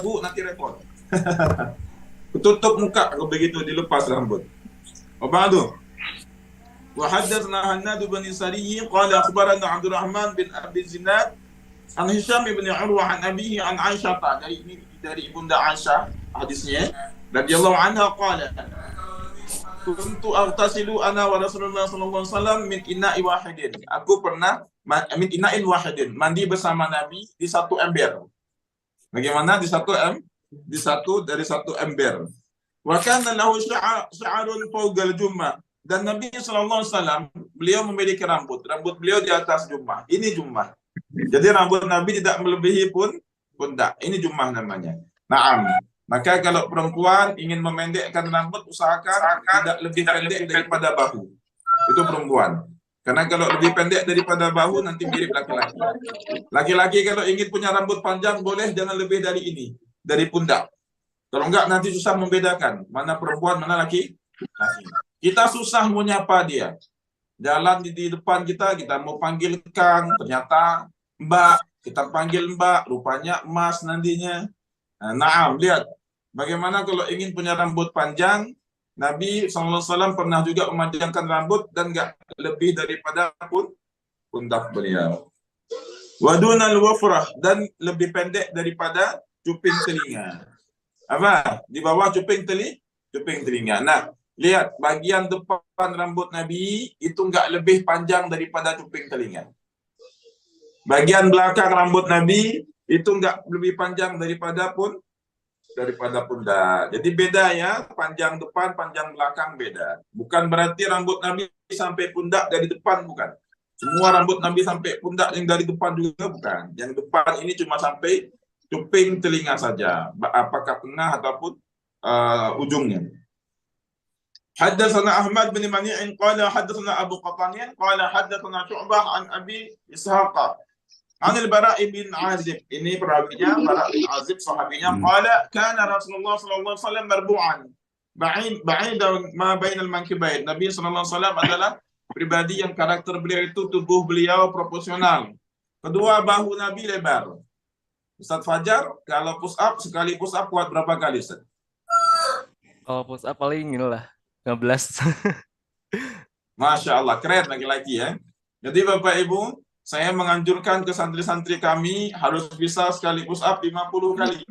Bu, nanti repot. Tutup muka kalau begitu dilepas rambut. Wabadu. Wa haddatsana Hannad bin Sari qala akhbarana Abdurrahman bin Abi Zinad an Hisham bin Urwah an abihi an Aisyah, dari Ibunda Aisyah hadisnya radhiyallahu anha qala kuntu aghtasilu ana wa Rasulullah sallallahu alaihi wasallam min ina'i wahidin. Aku pernah min ina'in wahidin, mandi bersama Nabi di satu ember. Bagaimana dari satu ember. Wa kana lahu sya'arun fawqal jummah. Dan Nabi sallallahu alaihi wasallam beliau memiliki rambut beliau di atas jummah. Ini jummah. Jadi rambut Nabi tidak melebihi pun pundak. Ini jummah namanya. Naam. Maka kalau perempuan ingin memendekkan rambut, usahakan tidak lebih pendek daripada bahu. Itu perempuan. Karena kalau lebih pendek daripada bahu nanti mirip laki-laki. Laki-laki kalau ingin punya rambut panjang boleh, jangan lebih dari ini, dari pundak. Kalau enggak nanti susah membedakan mana perempuan, mana laki. Kita susah mau nyapa dia. Jalan di depan kita mau panggil Kang, ternyata Mbak. Kita panggil Mbak, rupanya Mas nantinya. Nah, lihat. Bagaimana kalau ingin punya rambut panjang, Nabi SAW pernah juga memanjangkan rambut dan enggak lebih daripada pundak beliau. Wadunal wafrah, dan lebih pendek daripada cuping telinga. Apa? Di bawah cuping telinga. Nah, lihat bagian depan rambut Nabi itu enggak lebih panjang daripada cuping telinga. Bagian belakang rambut Nabi itu enggak lebih panjang daripada pundak. Jadi beda ya, panjang depan, panjang belakang beda. Bukan berarti rambut Nabi sampai pundak dari depan, bukan. Semua rambut Nabi sampai pundak yang dari depan juga bukan. Yang depan ini cuma sampai cuping telinga saja, apakah tengah ataupun ujungnya. Haddatsana Ahmad bin Mani'in qala haddatsana Abu Qatanin qala haddatsana Syu'bah an Abi Ishaq Anil Bara' bin Azib. Ini perawinya Bara' bin Azib, sahabinya. Qala kana Rasulullah sallallahu alaihi wasallam marbu'an ba'idan ma bainal mankibain. Nabi sallallahu alaihi wasallam adalah pribadi yang karakter beliau itu, tubuh beliau proporsional. Kedua bahu Nabi lebar. Ustaz Fajar, kalau push up, sekali push up kuat berapa kali, Ustaz? Kalau push up paling inilah 15. Masya Allah, keren laki-laki ya. Jadi Bapak Ibu, saya menganjurkan ke santri-santri kami harus bisa sekali push up 50 kali.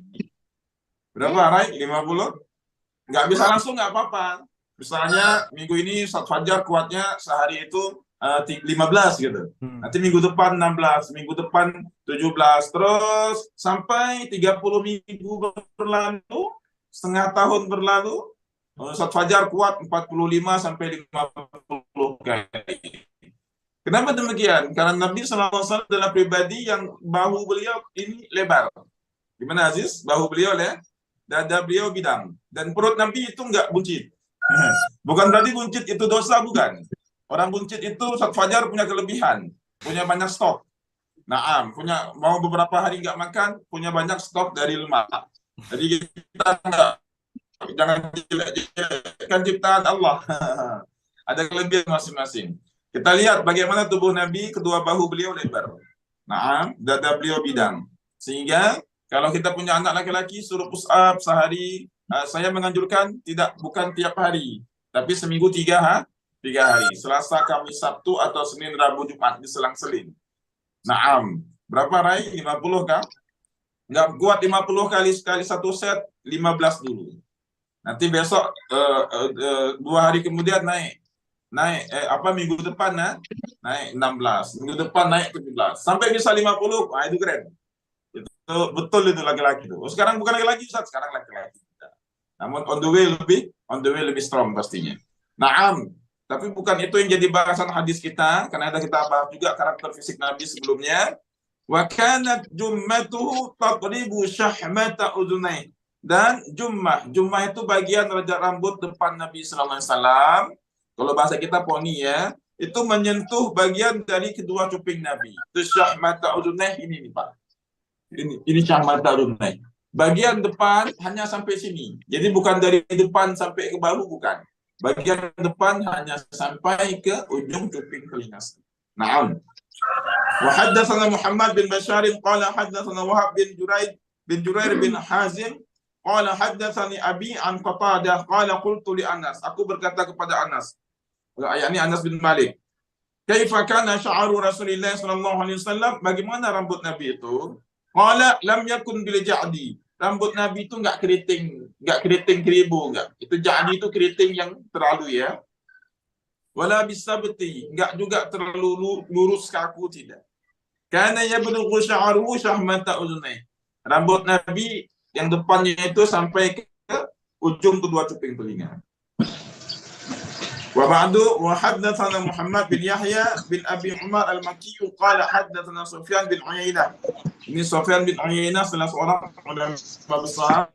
Berapa, Rai? 50? Nggak bisa langsung, nggak apa-apa. Misalnya minggu ini Ustaz Fajar kuatnya sehari itu 15 gitu. Nanti minggu depan 16, minggu depan 17, terus sampai 30 minggu berlalu, setengah tahun berlalu, Ustaz Fajar kuat 45 sampai 50 kali. Kenapa demikian? Karena Nabi SAW adalah pribadi yang bahu beliau ini lebar. Gimana Aziz? Bahu beliau ya, dada beliau bidang. Dan perut Nabi itu enggak buncit. Bukan berarti buncit itu dosa, bukan. Orang buncit itu Ustaz Fajar punya kelebihan, punya banyak stok. Punya mau beberapa hari enggak makan, punya banyak stok dari lemak. Jadi kita jangan jelek-jelekkan ciptaan Allah. Ada kelebihan masing-masing. Kita lihat bagaimana tubuh Nabi, kedua bahu beliau lebar. Dada beliau bidang. Sehingga kalau kita punya anak laki-laki suruh push up sehari, saya menganjurkan bukan tiap hari, tapi seminggu 3 hari. Selasa, Kamis, Sabtu atau Senin, Rabu, Jumat diselang-seling. Berapa Rai? 50 kah? Nggak kuat 50 kali sekali satu set, 15 dulu. Nanti besok 2 hari kemudian naik minggu depan naik 16, minggu depan naik 17 sampai bisa 50. Itu keren, itu betul, itu laki-laki tuh. Sekarang bukan laki-laki Ustaz, sekarang laki-laki, namun on the way lebih strong pastinya. Tapi bukan itu yang jadi bahasan hadis kita, karena ada kita bahas juga karakter fisik Nabi sebelumnya. Wa kanat jummatuhu taqribu syahmata udunai. Dan jummah itu bagian rambut depan Nabi sallallahu alaihi wasallam. Kalau bahasa kita poni ya, itu menyentuh bagian dari kedua cuping Nabi. Itu syahmata udunai ini nih Pak. Ini syahmata udunai. Bagian depan hanya sampai sini. Jadi bukan dari depan sampai ke bahu, bukan. Bagian depan hanya sampai ke ujung cuping telinga. Wa haddatsana Muhammad bin Bashar qala haddatsana Wahab bin Juraid bin Jurair bin Hazim qala haddatsani abi an Qatadah qala qultu li Anas. Aku berkata kepada Anas, yakni Anas bin Malik, kaifa kana sya'ru Rasulillah sallallahu alaihi wasallam? Bagaimana rambut Nabi itu? Qala lam yakun bil ja'di. Rambut Nabi itu enggak keriting keribu enggak. Itu ja'di itu keriting yang terlalu ya. Wala bisabti, enggak juga terlalu lurus kaku tidak. Karena yablughu sya'ruhu syahmata udhunai. Rambut Nabi yang depannya itu sampai ke ujung kedua cuping telinga. Wa ba'du wa haddatsana Muhammad bin Yahya bin Abi Umar al-Makki qala haddatsana Sufyan bin Uyainah. Ini Sufyan bin Uyainah salah seorang ulama besar.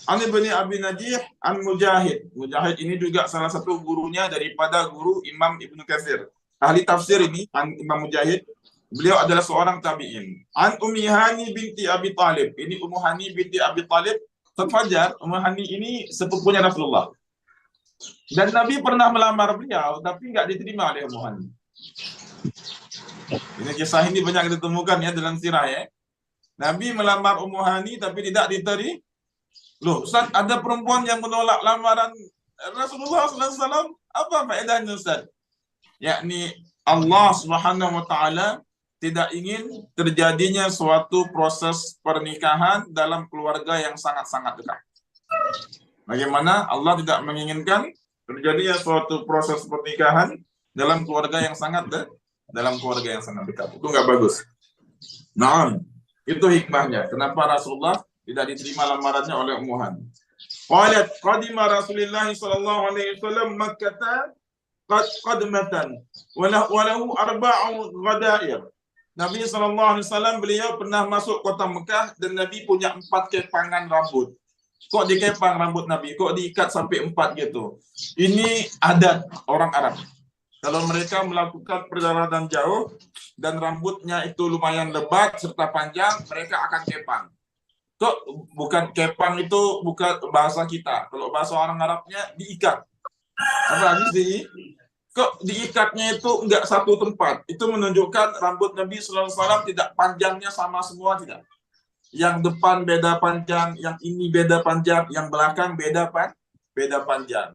An Ibnu Abi Najih an Mujahid. Mujahid ini juga salah satu gurunya daripada guru Imam Ibnu Katsir. Ahli tafsir ini Imam Mujahid. Beliau adalah seorang tabi'in. An Ummi Hani binti Abi Talib. Ini Ummu Hani binti Abi Talib. Terfajar, Ummu Hani ini sepupunya Rasulullah. Dan Nabi pernah melamar beliau, tapi nggak diterima oleh Ummu Hani. Ini kisah ini banyak ditemukan ya dalam sirah ya. Nabi melamar Ummu Hani tapi tidak diterima. Loh, Ustaz, ada perempuan yang menolak lamaran Rasulullah SAW. Apa faedahnya, Ustaz? Yakni Allah Subhanahu wa Ta'ala tidak ingin terjadinya suatu proses pernikahan dalam keluarga yang sangat-sangat dekat. Bagaimana Allah tidak menginginkan terjadinya suatu proses pernikahan dalam keluarga yang sangat dekat. Itu nggak bagus. Nah, itu hikmahnya. Kenapa Rasulullah tidak diterima lamarannya oleh Ummu Hani? Qalat qadima Rasulullah sallallahu alaihi wasallam Makkah qadmatan wa lahu arba'u ghadair. Nabi SAW beliau pernah masuk kota Mekah dan Nabi punya 4 kepangan rambut. Kok dikepang rambut Nabi? Kok diikat sampai 4 gitu? Ini adat orang Arab. Kalau mereka melakukan perjalanan jauh dan rambutnya itu lumayan lebat serta panjang, mereka akan kepang. Kok bukan kepang itu bukan bahasa kita. Kalau bahasa orang Arabnya diikat. Apa sih? Kok diikatnya itu enggak satu tempat? Itu menunjukkan rambut Nabi SAW tidak panjangnya sama semua, tidak. Yang depan beda panjang, yang ini beda panjang, yang belakang beda panjang.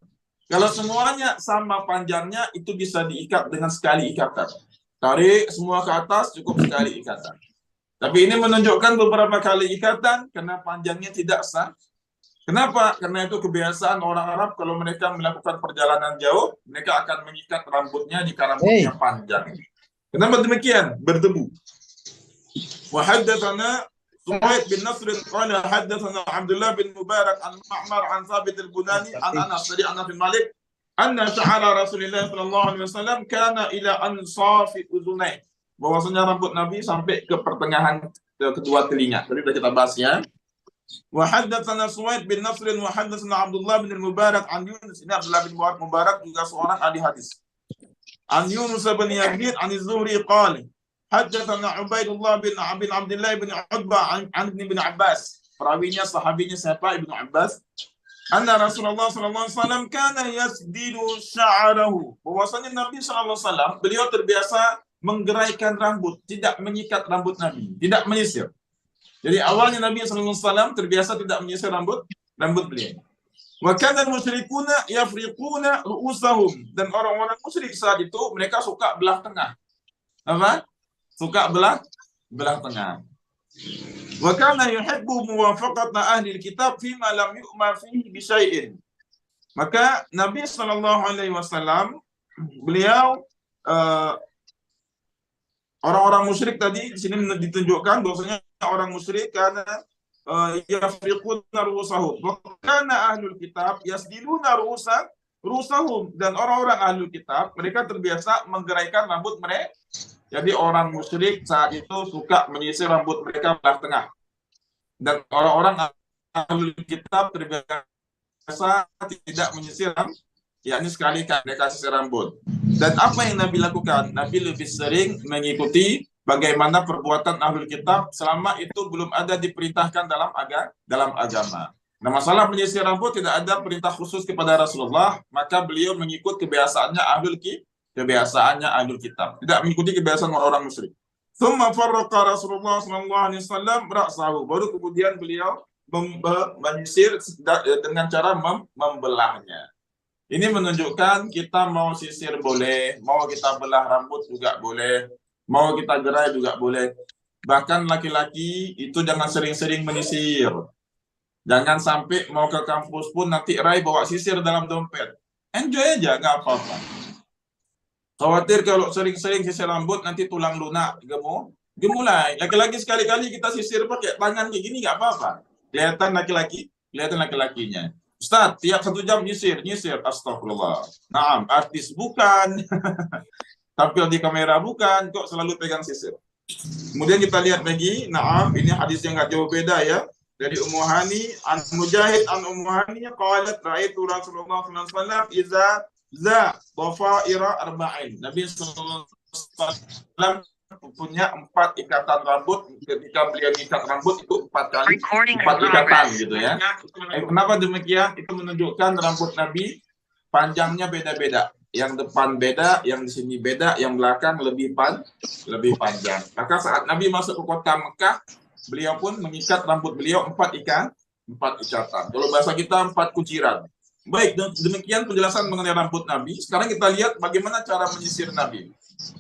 Kalau semuanya sama panjangnya, itu bisa diikat dengan sekali ikatan. Tarik semua ke atas, cukup sekali ikatan. Tapi ini menunjukkan beberapa kali ikatan, karena panjangnya tidak sah. Kenapa? Karena itu kebiasaan orang Arab kalau mereka melakukan perjalanan jauh, mereka akan mengikat rambutnya jika rambutnya panjang. Kenapa demikian? Berdebu. Wa haddatsana Suhaib bin Nasr qala haddatsana Abdullah bin Mubarak an Ma'mar an Thabit al-Bunani an Anas dari Anas bin Malik anna sya'ara Rasulullah sallallahu alaihi wasallam kana ila ansafi udhunai. Bahwasanya rambut Nabi sampai ke pertengahan kedua telinga. Tadi sudah kita bahas ya. Wa haddatsana Suwaid bin Nasr wa haddatsana Abdullah bin Mubarak an Yunus. Ini Abdullah bin Mubarak juga seorang ahli hadis. An Yunus bin Yazid an Az-Zuhri qala haddatsana Ubaidullah bin Abdullah bin Utbah an Ibn Abbas. Perawinya sahabinya siapa? Ibnu Abbas. Anna Rasulullah sallallahu alaihi wasallam kana yasdilu sya'rahu. Bahwasanya Nabi sallallahu alaihi wasallam beliau terbiasa menggeraikan rambut, tidak menyikat rambut Nabi, tidak menyisir. Jadi awalnya Nabi SAW terbiasa tidak menyisir rambut beliau. Wa kana al-musyrikuna yafriquna ru'usahum, dan orang-orang musyrik saat itu mereka suka belah tengah. Apa? Suka belah tengah. Wa kana yuhibbu muwafaqata ahli al-kitab fima lam yu'mar fihi bi syai'in. Maka Nabi SAW beliau orang-orang musyrik tadi di sini ditunjukkan bahwasanya orang musyrik karena yafriquna ru'usahum. Wa kana ahlul kitab yasdiluna ru'usahum, dan orang-orang ahlul kitab mereka terbiasa menggeraikan rambut mereka. Jadi orang musyrik saat itu suka menyisir rambut mereka belah tengah. Dan orang-orang ahlul kitab terbiasa tidak menyisir rambut, yakni sekali mereka sisir rambut. Dan apa yang Nabi lakukan? Nabi lebih sering mengikuti bagaimana perbuatan ahlul kitab selama itu belum ada diperintahkan dalam agama. Nah, masalah menyisir rambut tidak ada perintah khusus kepada Rasulullah, maka beliau mengikut kebiasaannya ahlul kitab, tidak mengikuti kebiasaan orang musyrik. Thumma farraqa Rasulullah sallallahu alaihi wasallam ra'sahu. Baru kemudian beliau menyisir dengan cara membelahnya. Ini menunjukkan kita mau sisir boleh, mau kita belah rambut juga boleh, mau kita gerai juga boleh. Bahkan laki-laki itu jangan sering-sering menyisir. Jangan sampai mau ke kampus pun nanti Rai bawa sisir dalam dompet. Enjoy aja, nggak apa-apa. Khawatir kalau sering-sering sisir rambut nanti tulang lunak, gemulai. Laki-laki sekali-kali kita sisir pakai tangan kayak gini nggak apa-apa. Kelihatan laki-lakinya. Ustaz, tiap 1 jam nyisir. Astagfirullah. Naam, artis bukan. Tampil di kamera bukan, kok selalu pegang sisir. Kemudian kita lihat lagi, naam, ini hadis yang nggak jauh beda ya. Dari Ummu Hani, an Mujahid an Ummu Hani qalat ra'aitu Rasulullah sallallahu alaihi wasallam idza dhafaira arba'in. Nabi sallallahu alaihi wasallam punya 4 ikatan rambut. Ketika beliau ikat rambut itu 4 kali 4 ikatan gitu ya. Kenapa demikian? Itu menunjukkan rambut Nabi panjangnya beda-beda. Yang depan beda, yang di sini beda, yang belakang lebih panjang. Maka saat Nabi masuk ke kota Mekah, beliau pun mengikat rambut beliau 4 ikatan. Kalau bahasa kita 4 kunciran. Baik, demikian penjelasan mengenai rambut Nabi. Sekarang kita lihat bagaimana cara menyisir Nabi.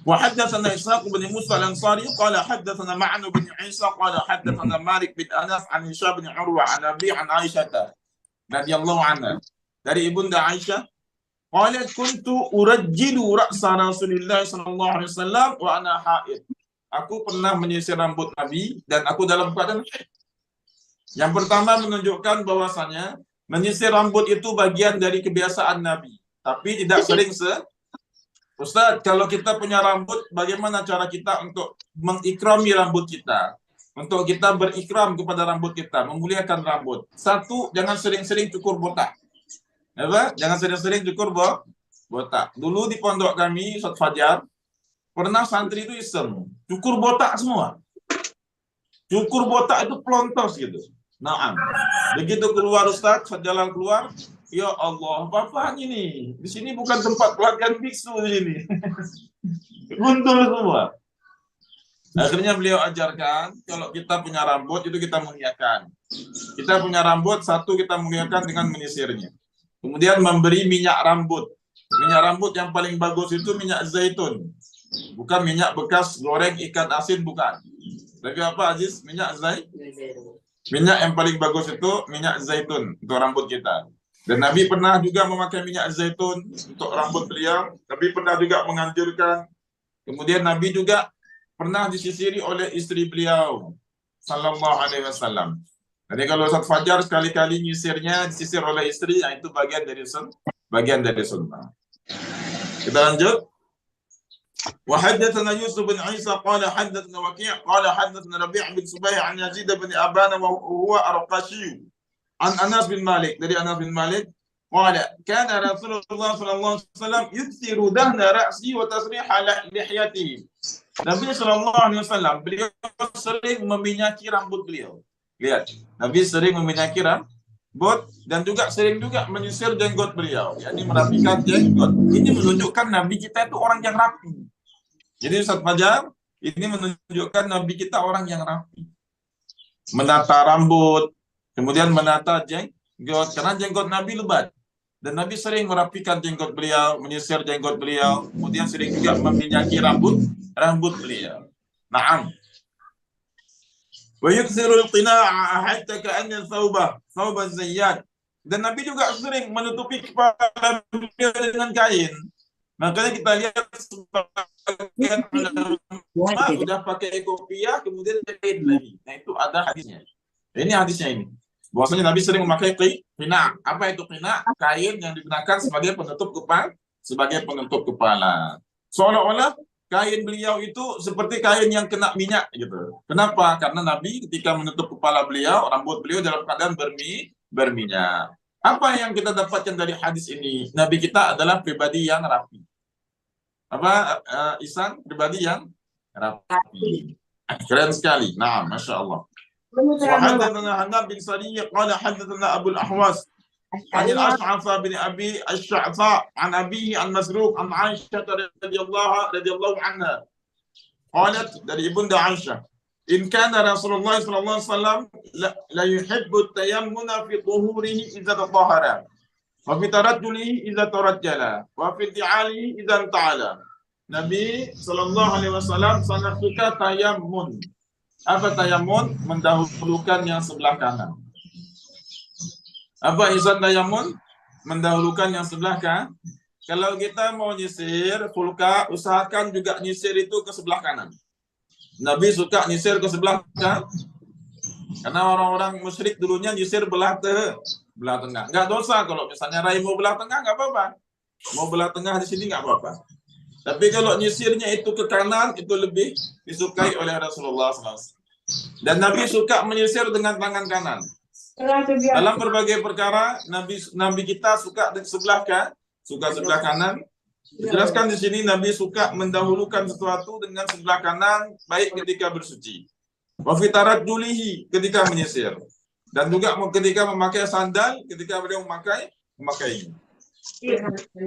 Wa haddatsana Ishaq bin Musa al-Ansari qala haddatsana Ma'an bin Isa qala haddatsana Malik bin Anas an Hisham bin Urwa an Abi an Aisyah radhiyallahu anha. Dari Ibunda Aisyah, qalat kuntu urajjilu ra'sa Rasulillah sallallahu alaihi wasallam wa ana haid. Aku pernah menyisir rambut Nabi dan aku dalam keadaan haid. Yang pertama menunjukkan bahwasanya menyisir rambut itu bagian dari kebiasaan Nabi, tapi tidak sering Ustaz, kalau kita punya rambut, bagaimana cara kita untuk mengikrami rambut kita? Untuk kita berikram kepada rambut kita, memuliakan rambut. 1, jangan sering-sering cukur botak. Apa? Jangan sering-sering cukur botak. Dulu di pondok kami, Ustaz Fajar, pernah santri itu iseng, cukur botak semua. Cukur botak itu pelontos gitu. Naam. Begitu keluar Ustaz, jalan keluar, ya Allah, apa-apaan ini? Di sini bukan tempat pelatihan biksu di sini. Guntur semua. Akhirnya beliau ajarkan, kalau kita punya rambut itu kita muliakan. Kita punya rambut, 1 kita muliakan dengan menyisirnya. Kemudian memberi minyak rambut. Minyak rambut yang paling bagus itu minyak zaitun. Bukan minyak bekas goreng ikan asin, bukan. Tapi apa Aziz? Minyak zaitun. Minyak yang paling bagus itu minyak zaitun untuk rambut kita. Dan Nabi pernah juga memakai minyak zaitun untuk rambut beliau. Nabi pernah juga menganjurkan. Kemudian Nabi juga pernah disisiri oleh istri beliau, sallallahu alaihi wasallam. Jadi kalau Ustaz Fajar sekali-kali nyisirnya disisir oleh istri, nah itu bagian dari sunnah. Kita lanjut. وحدثنا يوسف بن عيسى قال حدثنا وكيع قال حدثنا ربيع بن سبيع عن يزيد بن أبان وهو أرقشي عن أنس بن مالك dari Anas bin Malik قال كان رسول الله صلى الله عليه وسلم يكثر دهن رأسي وتسريح لحيته. Nabi sallallahu alaihi wasallam beliau sering meminyaki rambut beliau. Lihat, Nabi sering meminyaki rambut dan juga sering juga menyisir jenggot beliau, yakni merapikan jenggot. Ini menunjukkan Nabi kita itu orang yang rapi. Jadi Ustaz Fajar, ini menunjukkan Nabi kita orang yang rapi. Menata rambut, kemudian menata jenggot, karena jenggot Nabi lebat. Dan Nabi sering merapikan jenggot beliau, menyisir jenggot beliau, kemudian sering juga meminyaki rambut beliau. Naam. Wa yukthirul qina'a hatta ka'anna thawba zayyad. Dan Nabi juga sering menutupi kepala beliau dengan kain. Makanya kita lihat sebagian ulama udah pakai kopiah kemudian kain lagi. Nah itu ada hadisnya. Ini hadisnya ini. Bahwasanya Nabi sering memakai qina'. Apa itu qina'? Kain yang digunakan sebagai penutup kepala. Seolah-olah kain beliau itu seperti kain yang kena minyak gitu. Kenapa? Karena Nabi ketika menutup kepala beliau, rambut beliau dalam keadaan berminyak. Apa yang kita dapatkan dari hadis ini? Nabi kita adalah pribadi yang rapi. Apa Ihsan? Pribadi yang rapi. Keren sekali. Nah, Masya Allah. وحدثنا حنان بن سري قال حدثنا أبو الأحوص عن الأشعث بن أبي الشعثاء عن أبيه عن مسروق عن عائشة رضي الله عنها Qalat dari Ibunda Aisyah, in kana Rasulullah sallallahu alaihi wasallam la yuhibbu tayammuna fi tuhurihi idza tatahhara wa fi tarajjulihi idza tarajjala wa fi ti'alihi idza ta'ala. Nabi sallallahu alaihi wasallam sangat suka tayammun. Apa tayammun? Mendahulukan yang sebelah kanan. Apa isan tayammun? Mendahulukan yang sebelah kanan. Kalau kita mau nyisir fulka, usahakan juga nyisir itu ke sebelah kanan. Nabi suka nyisir ke sebelah kanan. Karena orang-orang musyrik dulunya nyisir belah tengah. Nggak dosa kalau misalnya Rai mau belah tengah, nggak apa-apa. Mau belah tengah di sini nggak apa-apa. Tapi kalau nyisirnya itu ke kanan, itu lebih disukai oleh Rasulullah SAW. Dan Nabi suka menyisir dengan tangan kanan. Dalam berbagai perkara, Nabi kita suka sebelah kanan. Dijelaskan di sini Nabi suka mendahulukan sesuatu dengan sebelah kanan, baik ketika bersuci. Wa fi tarajjulihi, ketika menyisir. Dan juga ketika memakai sandal, ketika beliau memakainya.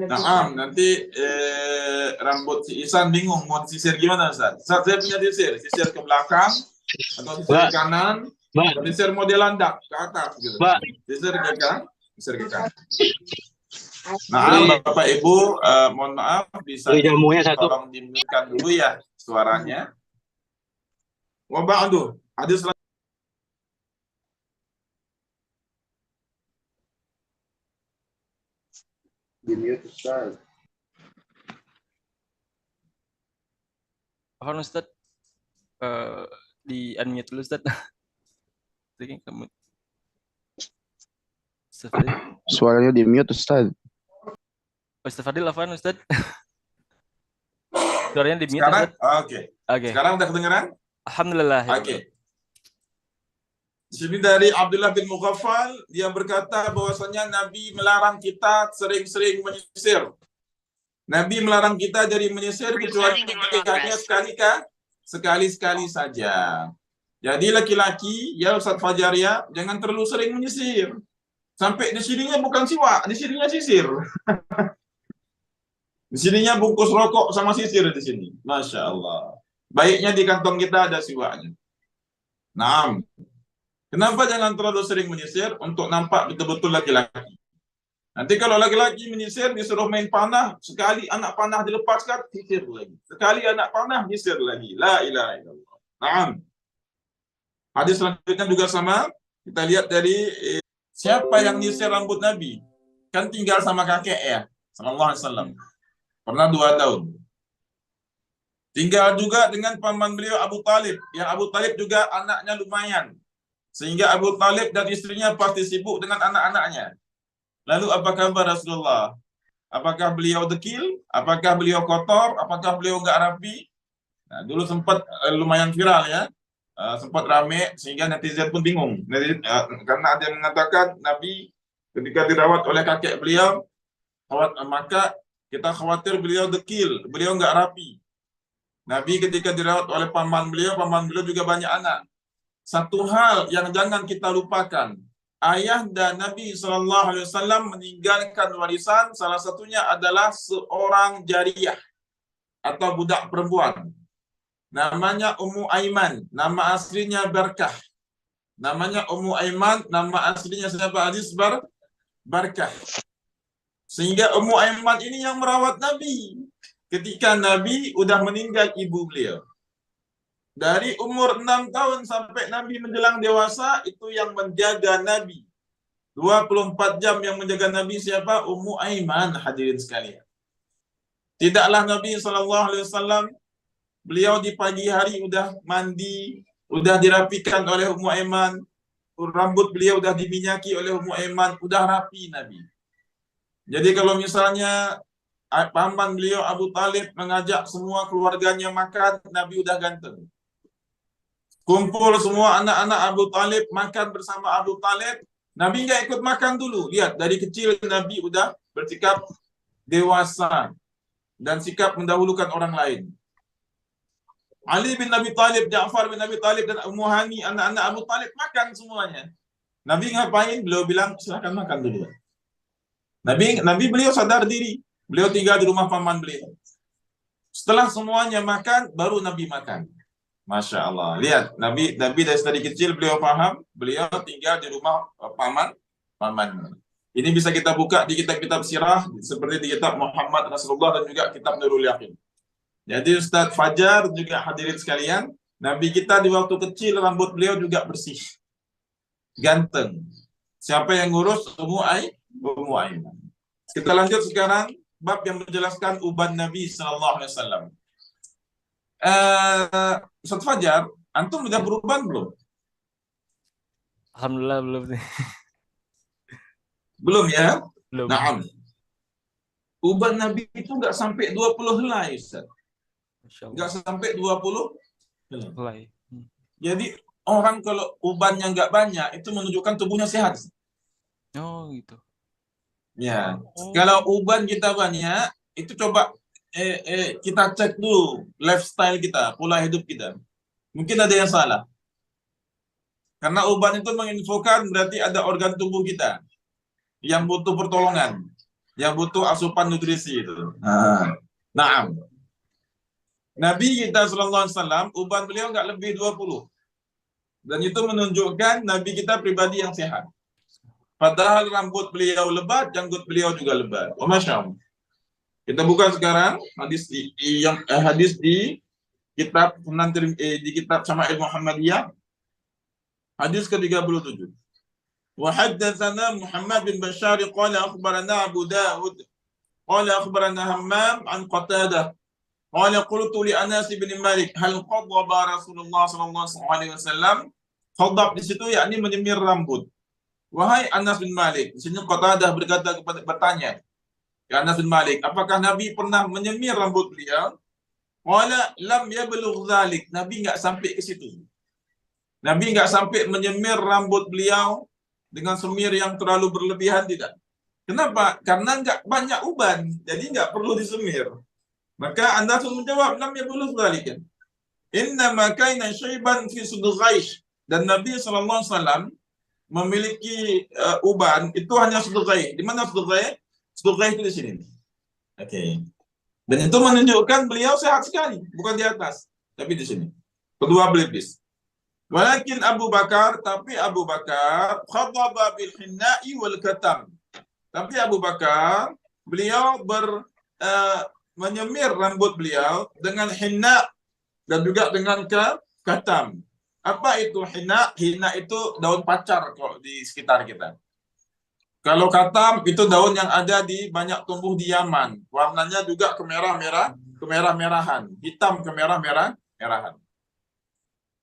Nah, nanti rambut si Isan bingung mau sisir gimana, Ustaz? Ustaz, saya punya sisir ke belakang atau sisir ke kanan, sisir model landak ke atas gitu. Sisir ke kanan. Nah, Bapak Ibu, mohon maaf bisa tolong dimutikan dulu ya suaranya. Wa ba'du, hadis Afwan Ustaz, di unmute dulu Ustaz. Jadi kamu Ustaz Fadil. Suaranya di mute Ustaz. Ustaz Fadil, afwan Ustaz. Suaranya di mute sekarang, Ustaz. oke. Oke. Sekarang udah kedengeran? Alhamdulillah. Oke. Di sini dari Abdullah bin Mughaffal, dia berkata bahwasanya Nabi melarang kita sering-sering menyisir. Nabi melarang kita dari menyisir kecuali hanya sekali-sekali saja. Jadi laki-laki, ya Ustaz Fajar ya, jangan terlalu sering menyisir. Sampai di sininya bukan siwak, di sininya sisir. Di sininya bungkus rokok sama sisir di sini. Masya Allah. Baiknya di kantong kita ada siwaknya. Nah, kenapa jangan terlalu sering menyisir? Untuk nampak betul-betul laki-laki. Nanti kalau laki-laki menyisir, disuruh main panah, sekali anak panah dilepaskan, sisir lagi. Sekali anak panah, sisir lagi. La ilaha illallah. Nah, hadis selanjutnya juga sama. Kita lihat dari siapa yang nyisir rambut Nabi? Kan tinggal sama kakek ya, sallallahu alaihi wasallam. Pernah 2 tahun. Tinggal juga dengan paman beliau Abu Talib. Yang Abu Talib juga anaknya lumayan. Sehingga Abu Talib dan istrinya pasti sibuk dengan anak-anaknya. Lalu apa kabar Rasulullah? Apakah beliau dekil? Apakah beliau kotor? Apakah beliau enggak rapi? Nah, dulu sempat lumayan viral ya. Sempat rame sehingga netizen pun bingung. Karena ada yang mengatakan Nabi ketika dirawat oleh kakek beliau, maka kita khawatir beliau dekil, beliau enggak rapi. Nabi ketika dirawat oleh paman beliau juga banyak anak. Satu hal yang jangan kita lupakan, ayah dan Nabi Shallallahu Alaihi Wasallam meninggalkan warisan, salah satunya adalah seorang jariyah atau budak perempuan. Namanya Ummu Aiman, nama aslinya Barkah. Namanya Ummu Aiman, nama aslinya siapa? Hadis Barkah. Sehingga Ummu Aiman ini yang merawat Nabi. Ketika Nabi udah meninggal ibu beliau. Dari umur 6 tahun sampai Nabi menjelang dewasa, itu yang menjaga Nabi. 24 jam yang menjaga Nabi siapa? Ummu Aiman, hadirin sekalian. Tidaklah Nabi SAW, beliau di pagi hari udah mandi, udah dirapikan oleh Ummu Aiman, rambut beliau udah diminyaki oleh Ummu Aiman, udah rapi Nabi. Jadi kalau misalnya paman beliau Abu Talib mengajak semua keluarganya makan, Nabi udah ganteng. Kumpul semua anak-anak Abu Talib makan bersama Abu Talib. Nabi nggak ikut makan dulu. Lihat, dari kecil Nabi udah bersikap dewasa dan sikap mendahulukan orang lain. Ali bin Abi Talib, Ja'far bin Abi Talib, dan Ummu Hani, anak-anak Abu Talib makan semuanya. Nabi ngapain? Beliau bilang, silakan makan dulu. Nabi beliau sadar diri. Beliau tinggal di rumah paman beliau. Setelah semuanya makan, baru Nabi makan. Masya Allah. Lihat, Nabi dari kecil beliau paham, beliau tinggal di rumah paman. Ini bisa kita buka di kitab-kitab sirah, seperti di kitab Muhammad Rasulullah dan juga kitab Nurul Yakin. Jadi Ustadz Fajar juga hadirin sekalian, Nabi kita di waktu kecil rambut beliau juga bersih, ganteng. Siapa yang ngurus? Ummu Aiman. Kita lanjut sekarang bab yang menjelaskan uban Nabi Sallallahu Alaihi Wasallam. Ustadz Fajar, antum udah beruban belum? Alhamdulillah belum nih. Belum ya? Belum. Naam. Uban Nabi itu nggak sampai 20 helai, Ustaz. Masya Allah. Nggak sampai 20 helai. Mulai. Jadi orang kalau ubannya nggak banyak, itu menunjukkan tubuhnya sehat. Oh gitu. Ya. Oh. Kalau uban kita banyak, itu coba kita cek dulu lifestyle kita, pola hidup kita. Mungkin ada yang salah. Karena uban itu menginfokan berarti ada organ tubuh kita yang butuh pertolongan, yang butuh asupan nutrisi itu. Nah, Nabi kita Sallallahu Alaihi Wasallam, uban beliau nggak lebih 20. Dan itu menunjukkan Nabi kita pribadi yang sehat. Padahal rambut beliau lebat, janggut beliau juga lebat. Oh, Masya Allah. Kita buka sekarang hadis di kitab di kitab Syama'il Muhammadiyah, hadis ke-37. Wa haddatsana Muhammad bin Bashar qala akhbarana Abu Dawud qala akhbarana Hammam an Qatadah qala qultu li Anas bin Malik hal qadaba Rasulullah sallallahu alaihi wasallam. Qadab di situ yakni menyemir rambut. Wahai Anas bin Malik, di sini Qatadah bertanya ya Anas bin Malik, apakah Nabi pernah menyemir rambut beliau? Qala lam yablugh dzalik. Nabi enggak sampai ke situ. Nabi enggak sampai menyemir rambut beliau dengan semir yang terlalu berlebihan, tidak. Kenapa? Karena enggak banyak uban, jadi enggak perlu disemir. Maka Anas menjawab, lam yablugh dzalik. Inna ma kana syaiban fi sudghaish. Dan Nabi sallallahu alaihi wasallam memiliki uban itu hanya sudghaish. Di mana sudghaish? Sudghaish itu di sini. Oke. Dan itu menunjukkan beliau sehat sekali, bukan di atas, tapi di sini. Kedua pelipis. Walakin Abu Bakar, tapi Abu Bakar khadaba bil hinna'i wal katam. Tapi Abu Bakar, beliau menyemir rambut beliau dengan hinna dan juga dengan katam. Apa itu hinna? Hinna itu daun pacar kok di sekitar kita. Kalau katam itu daun yang ada di banyak tumbuh di Yaman. Warnanya juga kemerah-merahan. Hitam kemerah-merahan.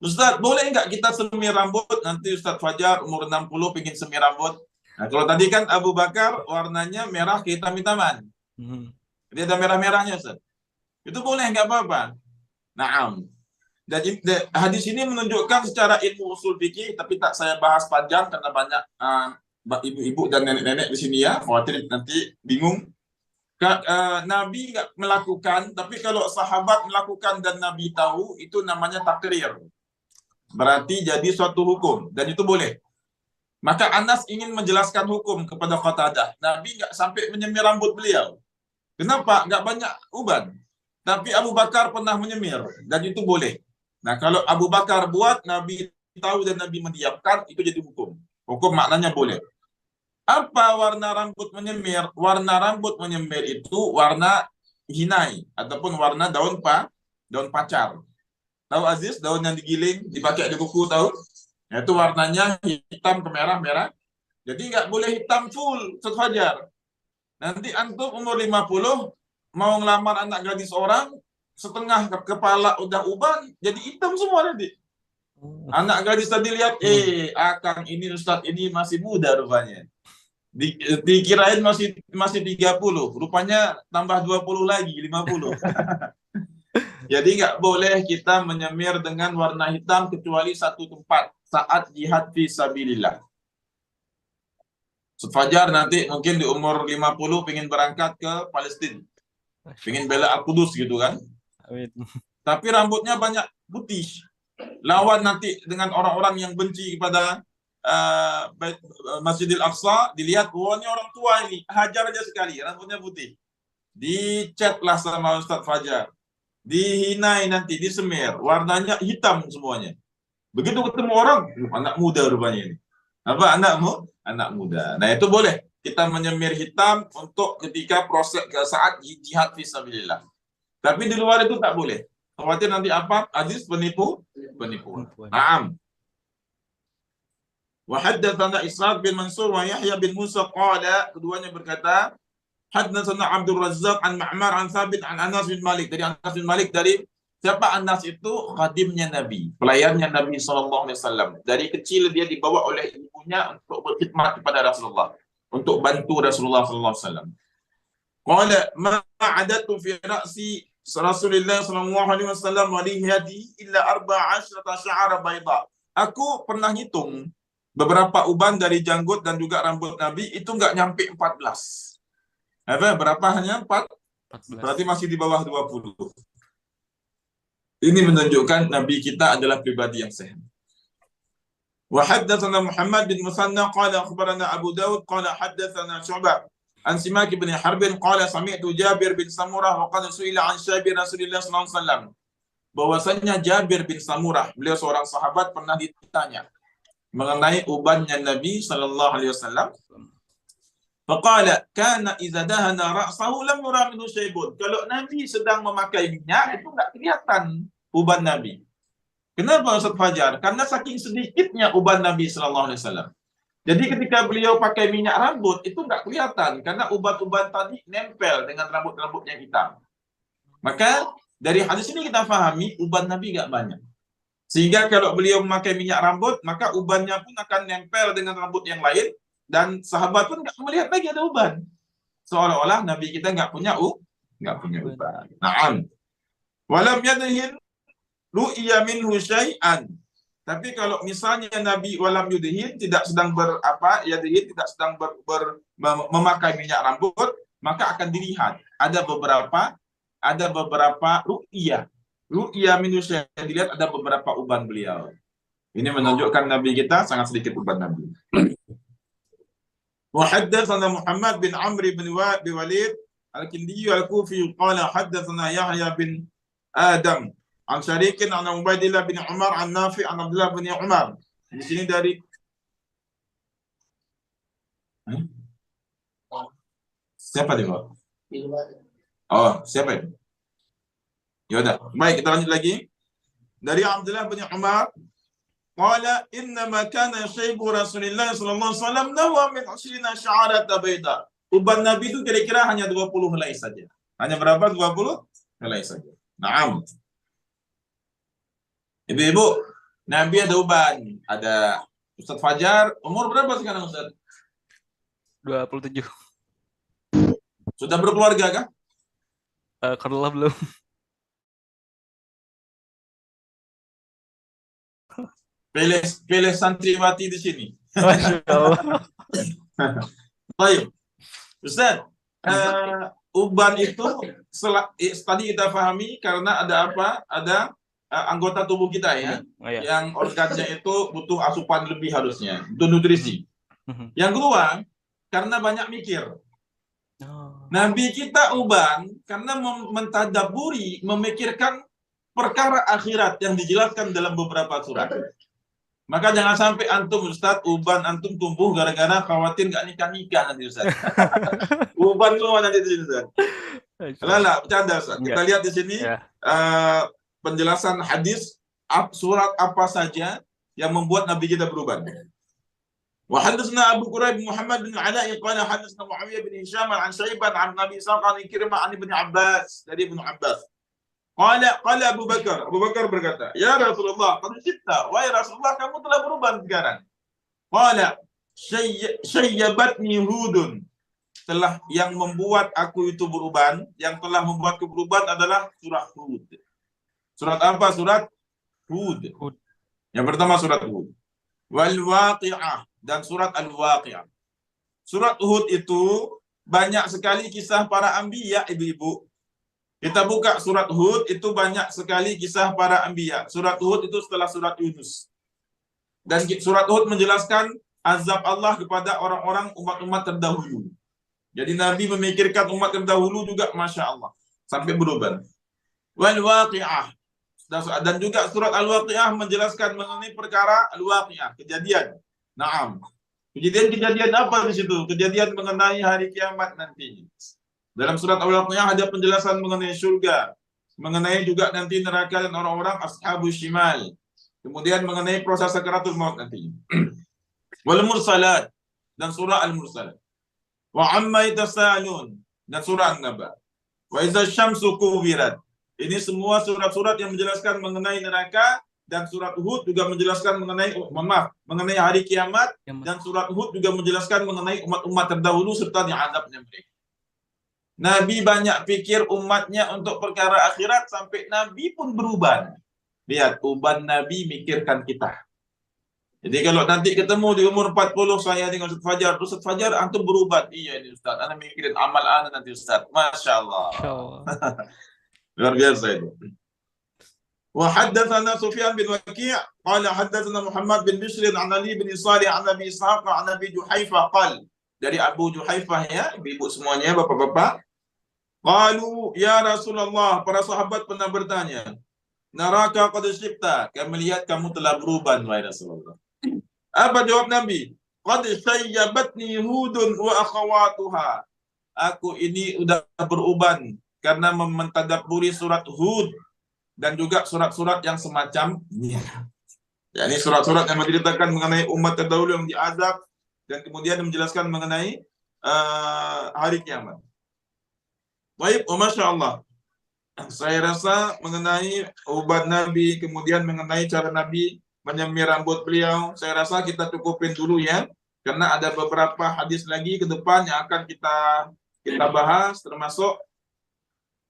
Ustaz, boleh nggak kita semir rambut? Nanti Ustaz Fajar umur 60 pengen semir rambut. Nah, kalau tadi kan Abu Bakar warnanya merah kehitam-hitaman. Jadi ada merah-merahnya, Ustaz. Itu boleh, nggak apa-apa. Naam. Dan hadis ini menunjukkan secara ilmu usul fikih, tapi tak saya bahas panjang karena banyak ibu-ibu dan nenek-nenek di sini ya, khawatir nanti bingung. Nabi nggak melakukan, tapi kalau sahabat melakukan dan Nabi tahu, itu namanya takrir. Berarti jadi suatu hukum, dan itu boleh. Maka Anas ingin menjelaskan hukum kepada Qatadah. Nabi nggak sampai menyemir rambut beliau. Kenapa? Nggak banyak uban. Tapi Abu Bakar pernah menyemir, dan itu boleh. Nah, kalau Abu Bakar buat, Nabi tahu dan Nabi mendiamkan, itu jadi hukum. Hukum maknanya boleh. Apa warna rambut menyemir? Warna rambut menyemir itu warna hinai ataupun warna daun pacar. Tahu Aziz, daun yang digiling, dipakai di kuku, tahu? Itu warnanya hitam kemerah-merah. Jadi nggak boleh hitam full, Fajar. Nanti antum umur 50 mau ngelamar anak gadis orang, setengah kepala udah uban, jadi hitam semua nanti. Anak gadis tadi lihat, Akang ini Ustadz ini masih muda rupanya. Dikirain masih 30, rupanya tambah 20 lagi, 50. Jadi nggak boleh kita menyemir dengan warna hitam kecuali satu tempat, saat jihad fi sabilillah. Fajar nanti mungkin di umur 50 pengen berangkat ke Palestina. Pengen bela Al-Qudus gitu kan. Amin. Tapi rambutnya banyak putih. Lawan nanti dengan orang-orang yang benci kepada Masjidil Aqsa, dilihat, ini orang tua ini, hajar aja sekali, rambutnya putih. Dicatlah sama Ustadz Fajar. dihinai nanti, disemir, warnanya hitam semuanya. Begitu ketemu orang, anak muda rupanya ini. Apa anak muda. Nah, itu boleh kita menyemir hitam untuk ketika proses saat jihad fisabilillah. Tapi di luar itu tak boleh. Khawatir nanti apa? Hadis penipuan. Naam. Wa haddatsana Ishaq bin Mansur wa Yahya bin Musa qala, keduanya berkata, haddatsana Abdul Razzaq an Ma'mar an Thabit an Anas bin Malik, dari Anas bin Malik, dari siapa? Anas itu khadimnya Nabi, pelayannya Nabi SAW. Dari kecil dia dibawa oleh ibunya untuk berkhidmat kepada Rasulullah, untuk bantu Rasulullah SAW. Qala ma adatu fi ra'si Rasulullah SAW wa lihiyati illa 14 sya'ara bayda. Aku pernah hitung beberapa uban dari janggut dan juga rambut Nabi itu nggak nyampe 14. Berapa? Hanya 4? 14. Berarti masih di bawah 20. Ini menunjukkan Nabi kita adalah pribadi yang sehat. Wa haddatsana Muhammad bin Musanna qala akhbarana Abu Dawud qala haddatsana Syu'bah an Simak bin Harb qala sami'tu Jabir bin Samurah wa qad su'ila an syabi Rasulillah sallallahu alaihi wasallam. Bahwasanya Jabir bin Samurah, beliau seorang sahabat, pernah ditanya mengenai ubannya Nabi sallallahu alaihi wasallam. Faqala kana idza dahana ra'sahu lam yura minhu syaibun. Kalau Nabi sedang memakai minyak itu enggak kelihatan uban Nabi. Kenapa Ustaz Fajar? Karena saking sedikitnya uban Nabi sallallahu alaihi wasallam. Jadi ketika beliau pakai minyak rambut itu enggak kelihatan karena uban-uban tadi nempel dengan rambut-rambut yang hitam. Maka dari hadis ini kita pahami uban Nabi enggak banyak. Sehingga kalau beliau memakai minyak rambut, maka ubannya pun akan nempel dengan rambut yang lain. Dan sahabat pun nggak melihat lagi ada uban, seolah-olah Nabi kita nggak punya uban. Naam. Walam yadhin ru'ya minhu syai'an. Tapi kalau misalnya Nabi walam yudhin tidak sedang tidak sedang memakai minyak rambut, maka akan dilihat ada beberapa ru'ya minhu syai'an, dilihat ada beberapa uban beliau. Ini menunjukkan Nabi kita sangat sedikit uban Nabi. وحدثنا محمد بن عمرو بن walid الكندي الكوفي قال حدثنا يحيى بن آدم عن شريك عن عبيد الله بن عمر عن نافع عن عبد الله بن عمر. Di sini dari siapa dia? Oh, siapa itu? Ya udah, baik, kita lanjut lagi. Dari Abdullah bin Umar, qala innama kana syaibu Rasulillah sallallahu alaihi wasallam nahwa min 20 sya'arata bayda. Uban Nabi itu kira-kira hanya 20 helai saja. Hanya berapa? 20 helai saja. Naam. Ibu-ibu, Nabi ada uban. Ada Ustaz Fajar, umur berapa sekarang Ustaz? 27. Sudah berkeluarga kah? Kalau belum. Pilih santriwati di sini. Masya Allah. Baik, Ustaz, uban itu tadi kita pahami karena ada apa? Ada anggota tubuh kita ya, yang organnya itu butuh asupan lebih harusnya, butuh nutrisi. Yang kedua, karena banyak mikir. Nabi kita uban karena mentadaburi, memikirkan perkara akhirat yang dijelaskan dalam beberapa surat. Maka jangan sampai antum Ustaz, uban antum tumbuh gara-gara khawatir nggak nikah nanti Ustaz. Uban semua nanti di sini Ustaz. Lah, bercanda Ustaz. Kita lihat di sini penjelasan hadis surat apa saja yang membuat Nabi kita beruban. Wa hadatsana Abu Quraib Muhammad bin Ala qala hadatsana Muawiyah bin Hisham an Syaiban an Nabi sallallahu alaihi wasallam an Ibnu Abbas, dari Ibnu Abbas. Qala Abu Bakar berkata, "Ya Rasulullah, qad syi'ta, wahai Rasulullah, kamu telah beruban sekarang." Qala syayyabatni Hudun. Telah yang membuat aku itu beruban, yang telah membuatku beruban adalah surat Hud. Surat apa? Surat Hud. Yang pertama surat Hud. Wal Waqi'ah, dan surat Al-Waqi'ah. Surat Hud itu banyak sekali kisah para anbiya, ibu-ibu. Kita buka surat Hud, itu banyak sekali kisah para anbiya. Surat Hud itu setelah surat Yunus. Dan surat Hud menjelaskan azab Allah kepada orang-orang umat-umat terdahulu. Jadi Nabi memikirkan umat terdahulu juga, Masya Allah, sampai beruban. Wal waqi'ah. Dan juga surat Al-Waqi'ah menjelaskan mengenai perkara Al-Waqi'ah, kejadian. Naam. Kejadian-kejadian apa di situ? Kejadian mengenai hari kiamat nanti. Dalam surat Al-Waqi'ah ada penjelasan mengenai surga, mengenai juga nanti neraka dan orang-orang ashabus shimal. Kemudian mengenai proses sakaratul maut nanti. Wal mursalat dan surah Al-Mursalat. Wa amma yatasaalun dan surah An-Naba. Wa idza syamsu kuwirat. Ini semua surat-surat yang menjelaskan mengenai neraka, dan surat Hud juga menjelaskan mengenai hari kiamat, dan surat Hud juga menjelaskan mengenai umat-umat terdahulu serta diazabnya mereka. Nabi banyak pikir umatnya untuk perkara akhirat sampai Nabi pun berubah. Lihat, uban Nabi mikirkan kita. Jadi kalau nanti ketemu di umur 40 saya dengan Ustaz Fajar, antum berubah. Iya ini Ustaz, ana mikirin amal ana nanti Ustaz. Masya Allah. Luar biasa itu. Wa haddatsana Sufyan bin Waki' qala haddatsana Muhammad bin Bishr an Ali bin Salih an Abi Ishaq an Abi Juhaifah qala, dari Abu Juhaifah ya, ibu semuanya, bapak-bapak. Qalu ya Rasulullah, para sahabat pernah bertanya, naraka qad syibta, kami lihat kamu telah berubah wahai Rasulullah. Apa jawab Nabi? Qad sayyabatni Hudun wa akhawatuha. Aku ini udah beruban karena mentadabburi surat Hud dan juga surat-surat yang semacamnya. Ya, ini surat-surat yang menceritakan mengenai umat terdahulu yang diazab dan kemudian menjelaskan mengenai hari kiamat. Baik, Masya Allah. Saya rasa mengenai ubat Nabi, kemudian mengenai cara Nabi menyemir rambut beliau, saya rasa kita cukupin dulu ya, karena ada beberapa hadis lagi ke depan yang akan kita bahas, termasuk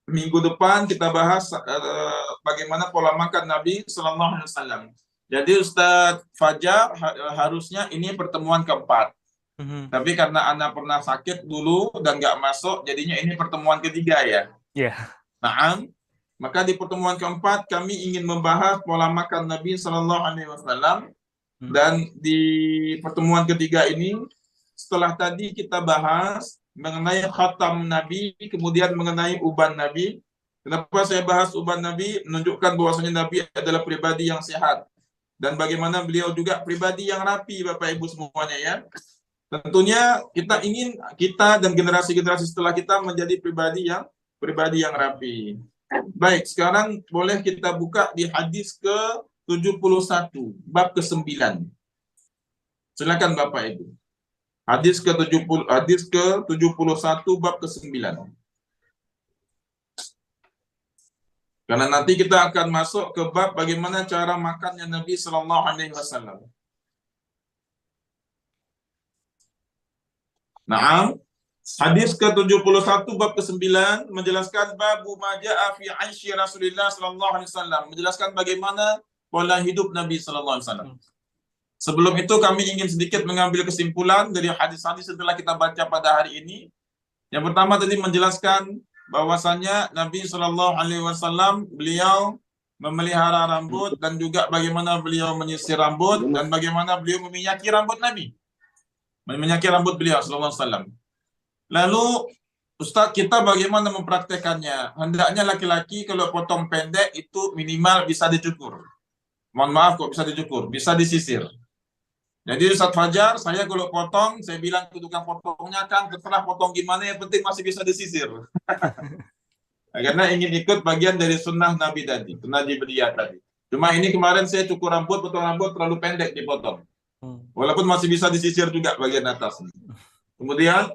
minggu depan kita bahas bagaimana pola makan Nabi Sallallahu Alaihi Wasallam. Jadi Ustadz Fajar harusnya ini pertemuan keempat. Tapi karena Anda pernah sakit dulu dan nggak masuk, jadinya ini pertemuan ketiga ya. Iya. Nah, maka di pertemuan keempat kami ingin membahas pola makan Nabi Sallallahu Alaihi Wasallam. Dan di pertemuan ketiga ini, setelah tadi kita bahas mengenai khatam Nabi, kemudian mengenai uban Nabi. Kenapa saya bahas uban Nabi? Menunjukkan bahwasanya Nabi adalah pribadi yang sehat. Dan bagaimana beliau juga pribadi yang rapi, Bapak Ibu semuanya ya. Tentunya kita ingin kita dan generasi-generasi setelah kita menjadi pribadi yang rapi. Baik, sekarang boleh kita buka di hadis ke-71, bab ke-9. Silakan Bapak Ibu. Hadis ke-71 bab ke-9. Karena nanti kita akan masuk ke bab bagaimana cara makannya Nabi Sallallahu Alaihi Wasallam. Nah, hadis ke-71 bab ke-9 menjelaskan babu maja'a fi 'aisy Rasulillah sallallahu alaihi wasallam, menjelaskan bagaimana pola hidup Nabi sallallahu alaihi wasallam. Sebelum itu kami ingin sedikit mengambil kesimpulan dari hadis-hadis setelah kita baca pada hari ini. Yang pertama tadi menjelaskan bahwasanya Nabi sallallahu alaihi wasallam beliau memelihara rambut dan juga bagaimana beliau menyisir rambut dan bagaimana beliau meminyaki rambut Nabi. Menyaki rambut beliau sallallahu alaihi wasallam. Lalu Ustaz, kita bagaimana mempraktekannya? Hendaknya laki-laki kalau potong pendek itu minimal bisa dicukur. Mohon maaf kok bisa dicukur, bisa disisir. Jadi Ustaz Fajar, saya kalau potong, saya bilang ke tukang potongnya, Kang, terserah potong gimana, yang penting masih bisa disisir. Karena ingin ikut bagian dari sunnah Nabi tadi, sunnah Jibriyah tadi. Cuma ini kemarin saya cukur rambut, potong rambut terlalu pendek dipotong. Walaupun masih bisa disisir juga bagian atas. Kemudian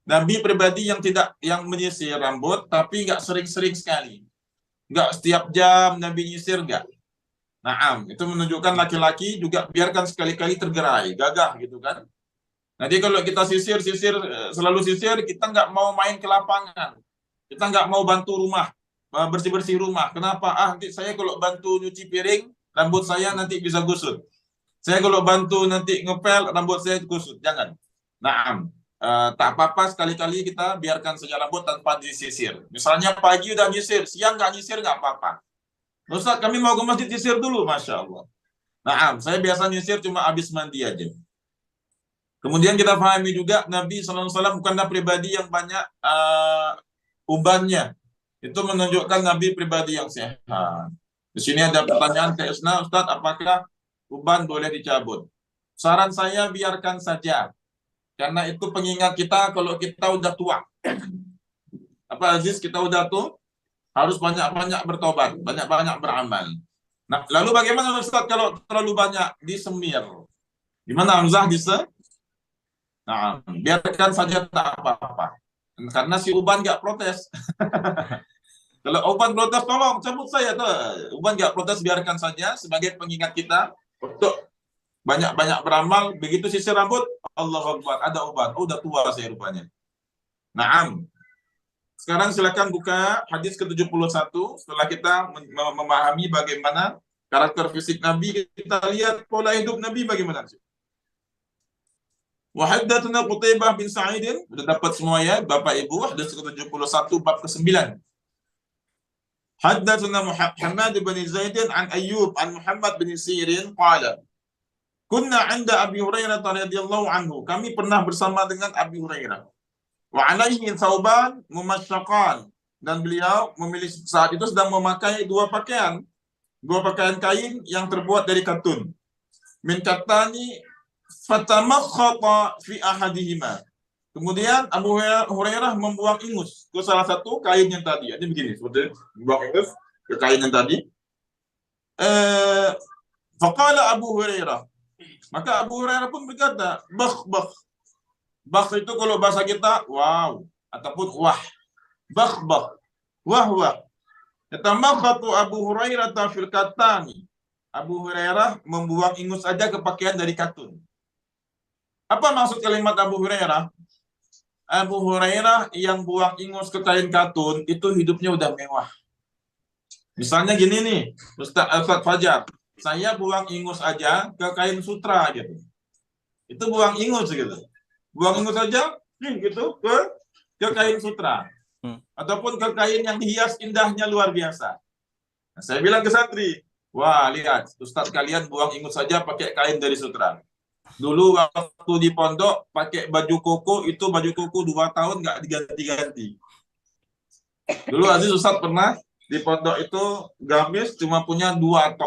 Nabi pribadi yang menyisir rambut, tapi nggak sering-sering sekali. Nggak setiap jam Nabi nyisir, nggak. Nah, itu menunjukkan laki-laki juga biarkan sekali-kali tergerai, gagah gitu kan. Jadi kalau kita selalu sisir, kita nggak mau main ke lapangan. Kita nggak mau bantu rumah, bersih-bersih rumah. Kenapa? Nanti saya kalau bantu nyuci piring, rambut saya nanti bisa gusut. Saya kalau bantu nanti ngepel, rambut saya gusut. Jangan. Nah, tak apa-apa sekali-kali kita biarkan saja rambut tanpa disisir. Misalnya pagi udah nyisir, siang nggak nyisir nggak apa-apa. Ustaz, kami mau ke masjid nyisir dulu, Masya Allah. Nah, saya biasa nyisir cuma habis mandi aja. Kemudian kita pahami juga Nabi SAW bukanlah pribadi yang banyak ubannya. Itu menunjukkan Nabi pribadi yang sehat. Di sini ada pertanyaan ke Isna, Ustaz, apakah uban boleh dicabut? Saran saya biarkan saja. Karena itu pengingat kita kalau kita udah tua. Apa Aziz, kita udah tuh harus banyak-banyak bertobat, banyak-banyak beramal. Nah, lalu bagaimana Ustaz kalau terlalu banyak disemir? Gimana Hamzah Nah, biarkan saja tak apa-apa. Karena si uban nggak protes. Kalau uban protes, tolong cabut saya tuh. Uban nggak protes, biarkan saja sebagai pengingat kita untuk banyak-banyak beramal. Begitu sisir rambut, Allah Akbar, ada uban. Oh, udah tua saya rupanya. Naam. Sekarang silakan buka hadis ke-71 setelah kita memahami bagaimana karakter fisik Nabi, kita lihat pola hidup Nabi bagaimana. Wa haddatsana Qutaibah bin Sa'id, sudah dapat semua ya Bapak Ibu, hadis ke-71 bab ke-9. Haddatsana Muhammad bin Zaid an Ayyub an Muhammad bin Sirin qala kunna 'inda Abi Hurairah radhiyallahu anhu. Kami pernah bersama dengan Abi Hurairah. Wa alaihi thawban mumasyaqan, dan beliau memilih saat itu sedang memakai dua pakaian kain yang terbuat dari katun. Min katani fatamakhata fi ahadihima. Kemudian Abu Hurairah membuang ingus ke salah satu kain yang tadi. Ini begini, seperti membuang ingus ke kain yang tadi. Faqala Abu Hurairah. Maka Abu Hurairah pun berkata, bakh. Bakh itu kalau bahasa kita, wow, ataupun wah. Bakh. Wah. Yatamakhatu Abu Hurairah fil katani. Abu Hurairah membuang ingus saja ke pakaian dari katun. Apa maksud kalimat Abu Hurairah? Abu Hurairah yang buang ingus ke kain katun itu hidupnya udah mewah. Misalnya gini nih, Ustaz Fajar, saya buang ingus aja ke kain sutra gitu. Itu buang ingus gitu. Buang ingus aja gitu ke kain sutra. Ataupun ke kain yang dihias indahnya luar biasa. Nah, saya bilang ke santri, wah lihat, Ustaz kalian buang ingus saja pakai kain dari sutra. Dulu waktu di pondok pakai baju koko, itu baju koko 2 tahun nggak diganti-ganti. Dulu Aziz Ustaz pernah di pondok itu gamis cuma punya 2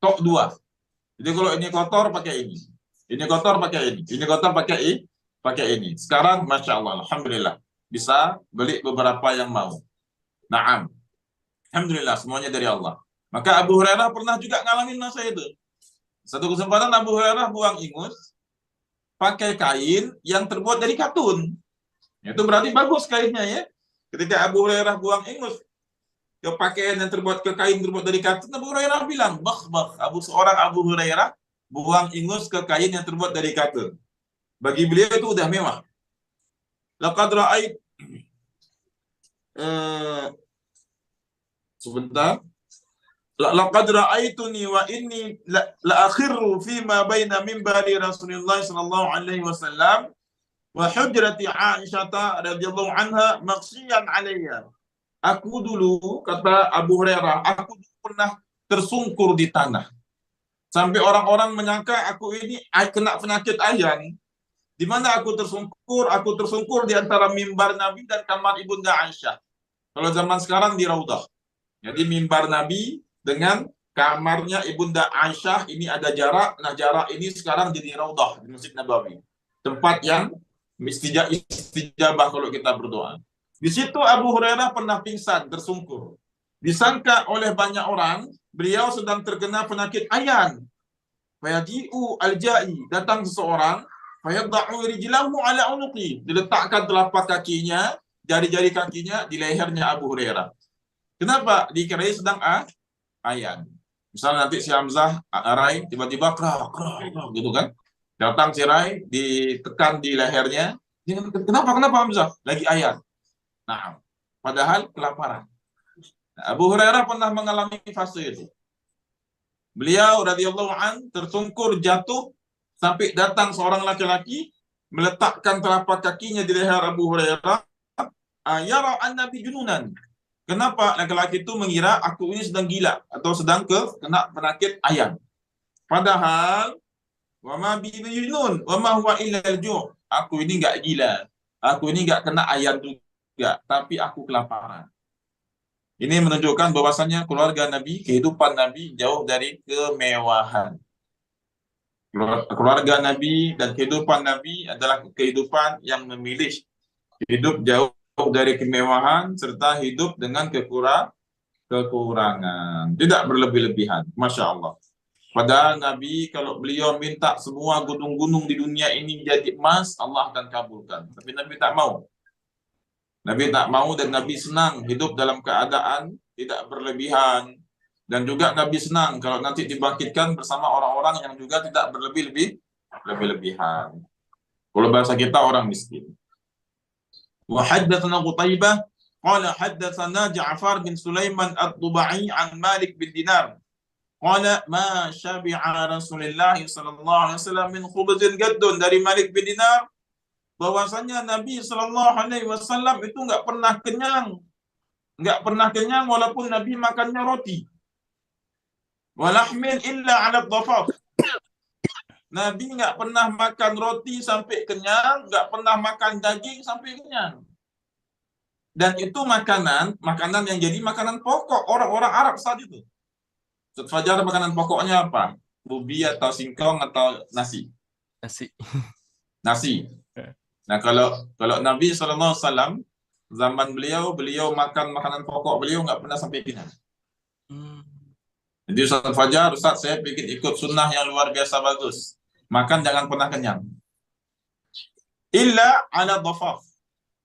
tok 2. Jadi kalau ini kotor pakai ini kotor pakai ini kotor pakai ini. Sekarang Masya Allah, Alhamdulillah bisa beli beberapa yang mau. Naam, Alhamdulillah semuanya dari Allah. Maka Abu Hurairah pernah juga ngalamin masa itu. Satu kesempatan Abu Hurairah buang ingus pakai kain yang terbuat dari katun. Itu berarti bagus kainnya ya. Ketika Abu Hurairah buang ingus ke pakaian yang terbuat ke kain terbuat dari katun, Abu Hurairah bilang, bakh. Seorang Abu Hurairah buang ingus ke kain yang terbuat dari katun. Bagi beliau itu udah mewah. Laqad ra'ait sebentar. Laqad ra'aituni wa inni la akhirru fi ma baina minbari Rasulullah sallallahu alaihi wasallam wa hujrati Aisyah radhiyallahu anha maghshiyan alayya. Aku dulu, kata Abu Hurairah, aku pernah tersungkur di tanah. Sampai orang-orang menyangka aku ini kena penyakit ayan. Di mana aku tersungkur? Aku tersungkur di antara mimbar Nabi dan kamar Ibunda Aisyah. Kalau zaman sekarang di Raudah. Jadi mimbar Nabi dengan kamarnya Ibunda Aisyah ini ada jarak. Nah, jarak ini sekarang jadi Raudah di Masjid Nabawi. Tempat yang istijabah kalau kita berdoa. Di situ Abu Hurairah pernah pingsan, tersungkur. Disangka oleh banyak orang, beliau sedang terkena penyakit ayan. Fayaji'u al-ja'i, datang seseorang, fayadha'u rijlahu ala unuqi, diletakkan telapak kakinya, jari-jari kakinya di lehernya Abu Hurairah. Kenapa? Dikira sedang ayan. Misalnya nanti si Hamzah, Rai, tiba-tiba krak, gitu kan. Datang si Rai, ditekan di lehernya. Kenapa Hamzah? Lagi ayan. Nah, padahal kelaparan. Nah, Abu Hurairah pernah mengalami fase itu. Beliau radhiyallahu an tersungkur jatuh sampai datang seorang laki-laki meletakkan telapak kakinya di leher Abu Hurairah. Yara an-nabi jununan. Kenapa laki-laki itu mengira aku ini sedang gila atau sedang kena penyakit ayan. Padahal wa ma bi junun wa ma huwa illa al-ju'. Aku ini enggak gila. Aku ini enggak kena ayan juga, tapi aku kelaparan. Ini menunjukkan bahwasanya keluarga Nabi, kehidupan Nabi jauh dari kemewahan. Keluarga Nabi dan kehidupan Nabi adalah kehidupan yang memilih hidup jauh dari kemewahan serta hidup dengan kekurangan, tidak berlebih-lebihan. Masya Allah. Padahal Nabi kalau beliau minta semua gunung-gunung di dunia ini jadi emas, Allah akan kabulkan. Tapi Nabi tak mau. Nabi tak mau dan Nabi senang hidup dalam keadaan tidak berlebihan. Dan juga Nabi senang kalau nanti dibangkitkan bersama orang-orang yang juga tidak berlebih-lebihan. Kalau bahasa kita orang miskin. Wa haddatsana Qutaibah qala haddatsana Ja'far bin Sulaiman At-Tubai an Malik bin Dinar qala ma syabi'a Rasulullah sallallahu alaihi wasallam min khubzin gaddun, dari Malik bin Dinar bahwasanya Nabi sallallahu alaihi wasallam itu nggak pernah kenyang walaupun Nabi makannya roti. Walahmin illa ala dhafaf. Nabi nggak pernah makan roti sampai kenyang, nggak pernah makan daging sampai kenyang. Dan itu makanan yang jadi makanan pokok orang-orang Arab saat itu. Ustaz Fajar, makanan pokoknya apa? Ubi atau singkong atau nasi? Nasi. Nah, kalau Nabi SAW zaman beliau makan makanan pokok beliau nggak pernah sampai kenyang. Jadi Ustaz Fajar, Ustaz saya bikin ikut sunnah yang luar biasa bagus. Makan jangan pernah kenyang. Illa ala dhafaf.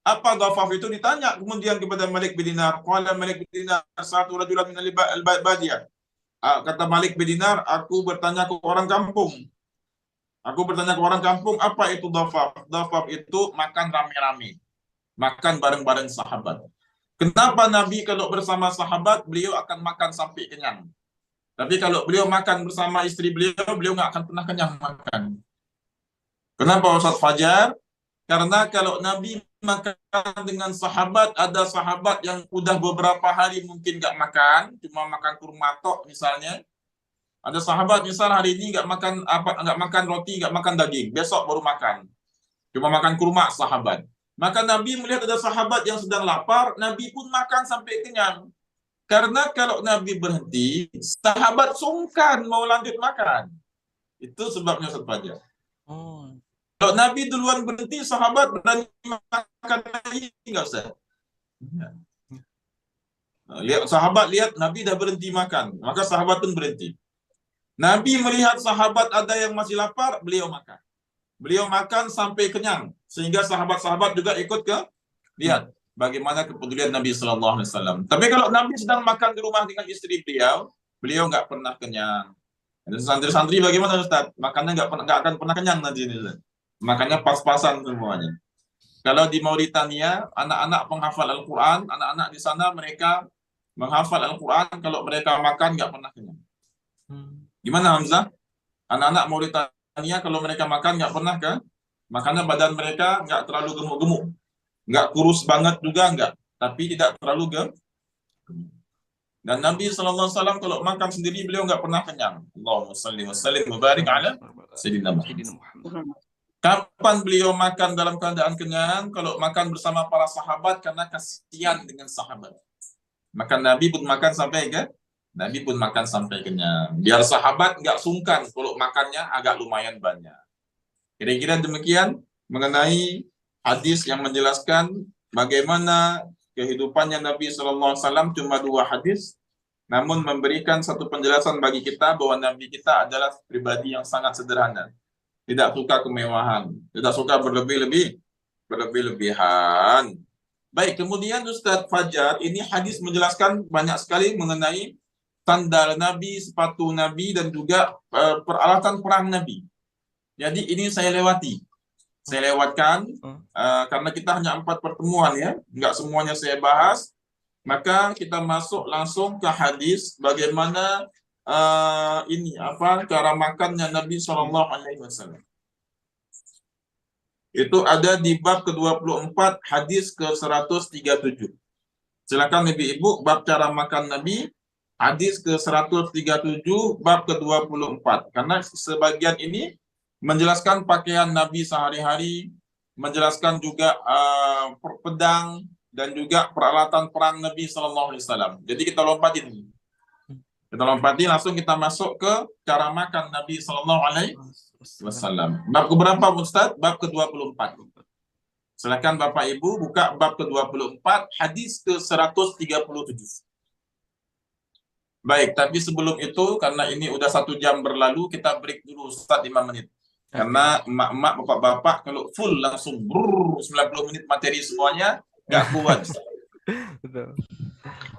Apa dhafaf itu? Ditanya kemudian kepada Malik bin Dinar. Qala Malik bin Dinar satu rajulan min al-badiyah. Kata Malik bin Dinar, aku bertanya ke orang kampung. Apa itu dhafaf? Dhafaf itu makan rame-rame. Makan bareng-bareng sahabat. Kenapa Nabi kalau bersama sahabat, beliau akan makan sampai kenyang. Tapi kalau beliau makan bersama istri beliau nggak akan pernah kenyang makan. Kenapa Ustaz Fajar? Karena kalau Nabi makan dengan sahabat, ada sahabat yang udah beberapa hari mungkin nggak makan, cuma makan kurma tok misalnya. Ada sahabat misal hari ini nggak makan roti, nggak makan daging, besok baru makan. Cuma makan kurma sahabat. Maka Nabi melihat ada sahabat yang sedang lapar, Nabi pun makan sampai kenyang. Karena kalau Nabi berhenti, sahabat sungkan mau lanjut makan. Itu sebabnya Ustaz Fajar. Kalau Nabi duluan berhenti, sahabat berani makan lagi, nggak usah. Sahabat lihat Nabi dah berhenti makan, maka sahabat pun berhenti. Nabi melihat sahabat ada yang masih lapar, beliau makan. Beliau makan sampai kenyang, sehingga sahabat-sahabat juga ikut ke lihat bagaimana kepedulian Nabi Sallallahu Alaihi Wasallam. Tapi kalau Nabi sedang makan di rumah dengan istri beliau nggak pernah kenyang. Dan santri-santri bagaimana Ustaz? Makannya nggak akan pernah kenyang nanti ini. Makannya pas-pasan semuanya. Kalau di Mauritania, anak-anak penghafal Al-Quran, anak-anak di sana mereka menghafal Al-Quran, kalau mereka makan nggak pernah kenyang. Gimana Hamzah? Anak-anak Mauritania kalau mereka makan nggak pernah kan? Makanya badan mereka nggak terlalu gemuk-gemuk. Nggak kurus banget juga nggak, tapi tidak terlalu gemuk. Dan Nabi SAW kalau makan sendiri beliau nggak pernah kenyang. Allahumma salli wa sallim wa barik ala Sayyidina Muhammad. Kapan beliau makan dalam keadaan kenyang? Kalau makan bersama para sahabat karena kasihan dengan sahabat. Maka Nabi pun makan sampai kenyang. Biar sahabat nggak sungkan kalau makannya agak lumayan banyak. Kira-kira demikian mengenai hadis yang menjelaskan bagaimana kehidupannya Nabi SAW. Cuma 2 hadis, namun memberikan satu penjelasan bagi kita bahwa Nabi kita adalah pribadi yang sangat sederhana. Tidak suka kemewahan, tidak suka berlebihan. Baik, kemudian Ustaz Fajar, ini hadis menjelaskan banyak sekali mengenai sandal Nabi, sepatu Nabi, dan juga peralatan perang Nabi. Jadi ini saya lewatkan karena kita hanya 4 pertemuan ya, nggak semuanya saya bahas. Maka kita masuk langsung ke hadis bagaimana cara makannya Nabi Shallallahu Alaihi Wasallam. Itu ada di bab ke-24 hadis ke-137. Silakan ibu-ibu, bab cara makan Nabi hadis ke-137 bab ke-24. Karena sebagian ini menjelaskan pakaian Nabi sehari-hari, menjelaskan juga pedang, dan juga peralatan perang Nabi Sallallahu Alaihi Wasallam. Jadi kita lompatin. Kita lompatin langsung kita masuk ke cara makan Nabi Sallallahu Alaihi Wasallam. Bab keberapa Ustaz? Bab ke-24. Silakan Bapak Ibu buka bab ke-24 hadis ke-137. Baik, tapi sebelum itu karena ini udah 1 jam berlalu, kita break dulu Ustaz 5 menit. Karena emak-emak, bapak-bapak kalau full langsung 90 menit materi semuanya nggak kuat. Betul.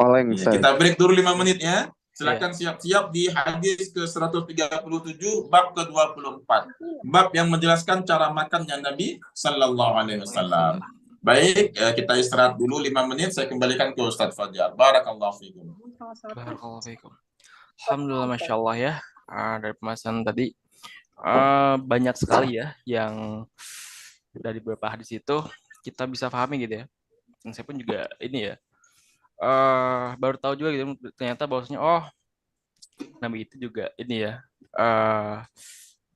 Oleng, Ya, Ustaz. kita break dulu 5 menit ya. Silakan siap-siap di hadis ke-137 bab ke-24. Bab yang menjelaskan cara makannya Nabi Sallallahu Alaihi Wasallam. Baik, kita istirahat dulu 5 menit. Saya kembalikan ke Ustaz Fajar. Barakallahu fiikum. Barakallahu fiikum. Alhamdulillah, Masya Allah ya. Dari pembahasan tadi banyak sekali ya yang dari beberapa hadis itu kita bisa pahami gitu ya. Dan saya pun juga ini ya baru tahu juga gitu ternyata bahwasanya Nabi itu juga ini ya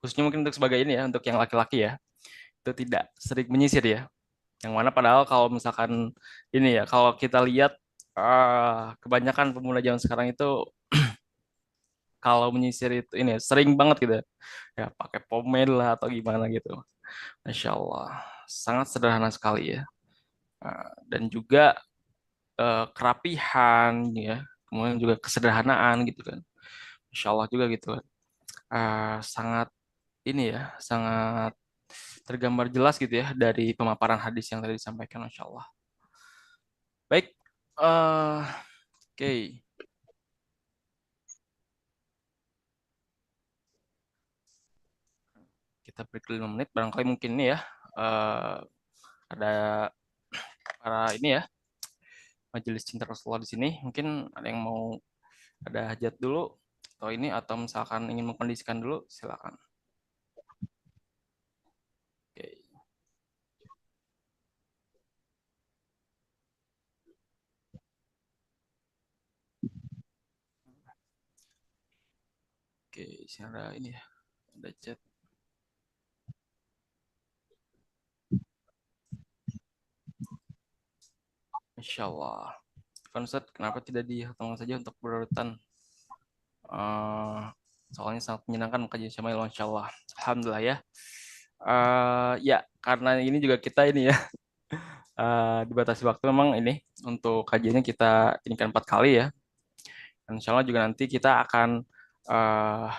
khususnya mungkin untuk sebagai ini ya untuk yang laki-laki ya itu tidak sering menyisir ya. Yang mana padahal kalau misalkan ini ya kalau kita lihat kebanyakan pemuda zaman sekarang itu kalau menyisir itu ini sering banget gitu ya pakai pomade lah atau gimana gitu. Masya Allah sangat sederhana sekali ya. Dan juga kerapihan ya kemudian juga kesederhanaan gitu kan. Masya Allah juga gitu kan. Sangat ini ya sangat tergambar jelas gitu ya dari pemaparan hadis yang tadi disampaikan. Masya Allah. Baik, oke. Kita break 5 menit. Barangkali mungkin ini ya ada para ini ya majelis cinta Rasulullah di sini. Mungkin ada yang mau ada hajat dulu atau ini atau misalkan ingin mengkondisikan dulu, silakan. Oke. Oke, ada ini ya, ada chat. Insya Allah. Kan Ustaz, kenapa tidak dihitung saja untuk berurutan? Soalnya sangat menyenangkan mengkaji Syama'il, Insya Allah. Alhamdulillah ya. Ya, karena ini juga kita ini ya, dibatasi waktu memang ini untuk kajiannya kita ini kan 4 kali ya. Dan Insya Allah juga nanti kita akan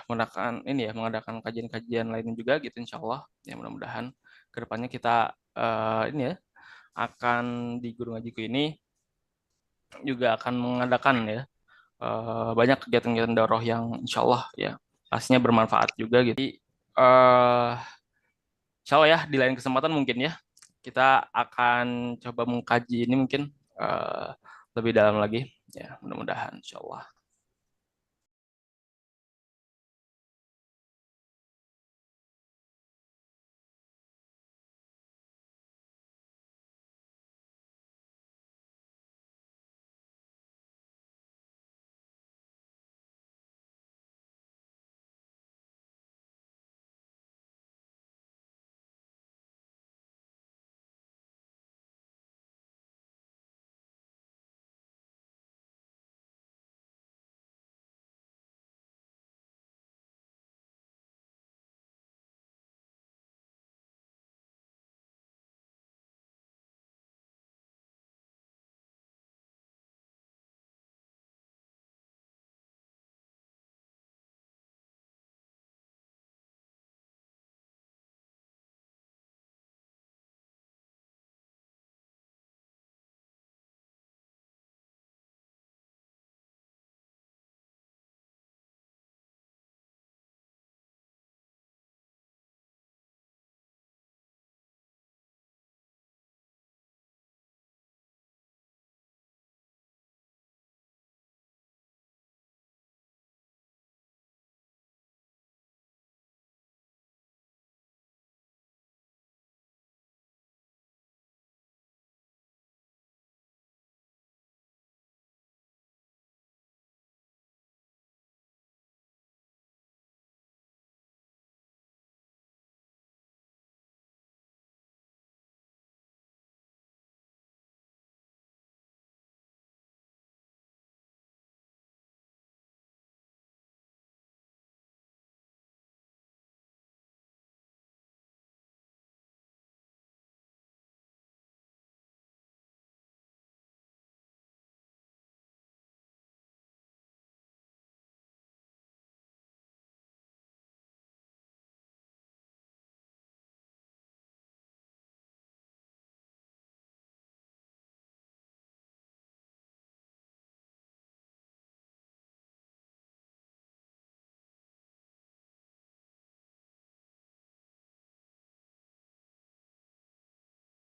mengadakan ini ya, mengadakan kajian-kajian lainnya juga gitu Insya Allah. Ya mudah-mudahan kedepannya kita ini ya akan di Guru Ngajiku ini juga akan mengadakan ya banyak kegiatan-kegiatan daurah yang insya Allah ya pastinya bermanfaat juga gitu. Jadi, insya Allah ya di lain kesempatan mungkin ya kita akan coba mengkaji ini mungkin lebih dalam lagi ya mudah-mudahan insya Allah.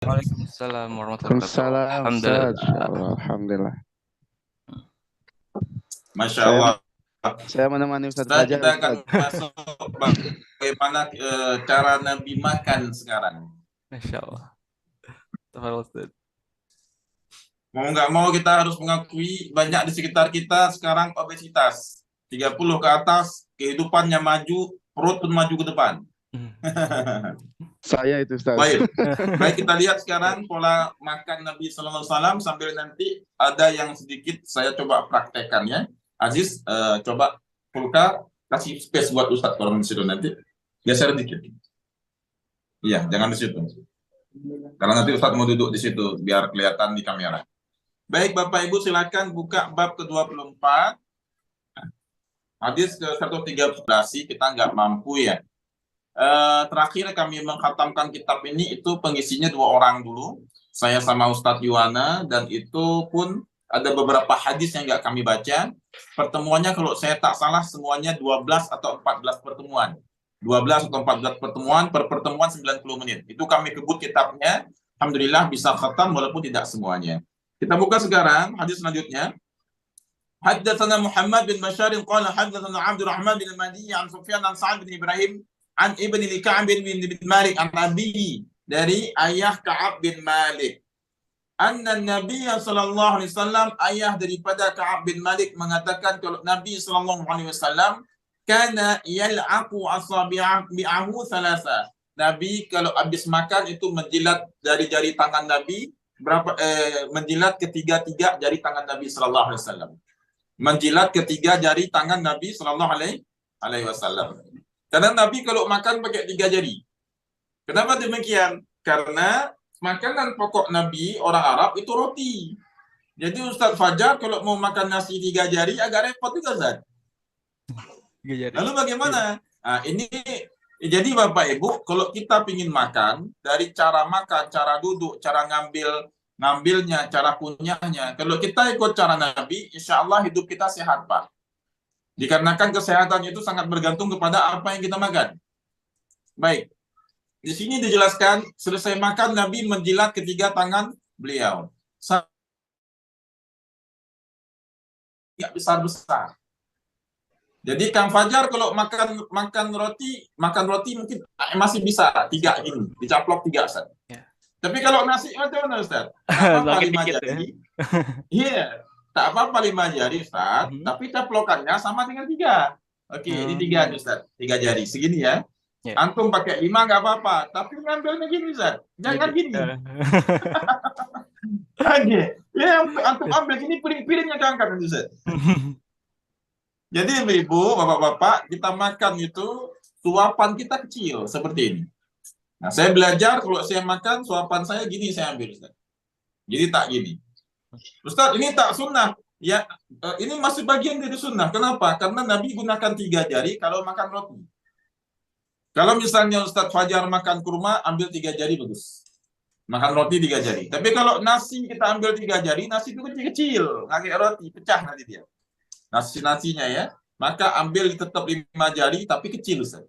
Waalaikumsalam warahmatullahi wabarakatuh. Waalaikumsalam Alhamdulillah. Ustaz. Ya Allah, alhamdulillah. Masya Saya Allah. saya menemani Ustaz Ustaz, Fajar, kita akan Ustaz. masuk bagaimana cara Nabi makan sekarang. Masya Allah. Tafadhol, Ustaz. Mau nggak mau kita harus mengakui banyak di sekitar kita sekarang obesitas. 30 ke atas, kehidupannya maju, perut pun maju ke depan. Saya itu Ustaz. Baik kita lihat sekarang pola makan Nabi Sallallahu Alaihi Wasallam sambil nanti ada yang sedikit saya coba praktekkan ya. Aziz, coba Pulka kasih space buat Ustadz kalau di situ nanti geser dikit. Iya, jangan di situ. Karena nanti Ustadz mau duduk di situ biar kelihatan di kamera. Baik Bapak Ibu silakan buka bab ke-24. Hadis ke-113 kita nggak mampu ya. Terakhir kami mengkhatamkan kitab ini itu pengisinya 2 orang dulu. Saya sama Ustadz Yuwana dan itu pun ada beberapa hadis yang nggak kami baca. Pertemuannya kalau saya tak salah semuanya 12 atau 14 pertemuan. 12 atau 14 pertemuan, per pertemuan 90 menit. Itu kami kebut kitabnya. Alhamdulillah bisa khatam walaupun tidak semuanya. Kita buka sekarang hadis selanjutnya. Haddatsana Muhammad bin Bashar qala haddatsana Abdurrahman bin Mahdi an Sufyan an Sa'ad bin Ibrahim an Ibni Ka'ab bin Malik an Nabi dari ayah Ka'ab bin Malik. Anna Nabi sallallahu alaihi wasallam ayah daripada Ka'ab bin Malik mengatakan kalau Nabi sallallahu alaihi wasallam kana yal'aqu asabi'ahu thalatha. Nabi kalau habis makan itu menjilat dari jari tangan Nabi menjilat ketiga-tiga jari tangan Nabi sallallahu alaihi wasallam. Menjilat ketiga jari tangan Nabi sallallahu alaihi wasallam. Karena Nabi kalau makan pakai 3 jari. Kenapa demikian? Karena makanan pokok Nabi orang Arab itu roti. Jadi Ustadz Fajar kalau mau makan nasi 3 jari agak repot juga Ustadz. Lalu bagaimana? Nah, ini jadi Bapak Ibu kalau kita ingin makan dari cara makan, cara duduk, cara ngambilnya, cara kunyahnya. Kalau kita ikut cara Nabi, insya Allah hidup kita sehat Pak. Dikarenakan kesehatan itu sangat bergantung kepada apa yang kita makan. Baik. Di sini dijelaskan, selesai makan Nabi menjilat ketiga tangan beliau. Tidak besar-besar. Jadi Kang Fajar kalau makan roti mungkin masih bisa 3 ini, dicaplok 3 Ustaz. Ya. Tapi kalau nasi macam mana Ustaz? Tak apa-apa 5 jari. Iya, tak apa-apa 5 jari Ustaz, tapi caplokannya sama dengan 3. Oke, ini 3 Ustaz, 3 jari segini ya. Yeah. Antum pakai 5 nggak apa-apa, tapi ngambilnya gini Ustaz. Jangan gini. Oke. Ya, antum ambil gini piring-piringnya keangkat Ustaz. Jadi Ibu, Bapak-bapak, kita makan itu suapan kita kecil seperti ini. Nah, saya belajar kalau saya makan suapan saya gini saya ambil Ustaz. Jadi tak gini. Ustaz, ini tak sunnah. Ya, ini masih bagian dari sunnah. Kenapa? Karena Nabi gunakan 3 jari kalau makan roti. Kalau misalnya Ustadz Fajar makan kurma, ambil 3 jari bagus. Makan roti 3 jari. Tapi kalau nasi kita ambil 3 jari, nasi itu kecil-kecil. Nggak kayak roti, pecah nanti dia. Nasinya ya. Maka ambil tetap 5 jari, tapi kecil Ustaz.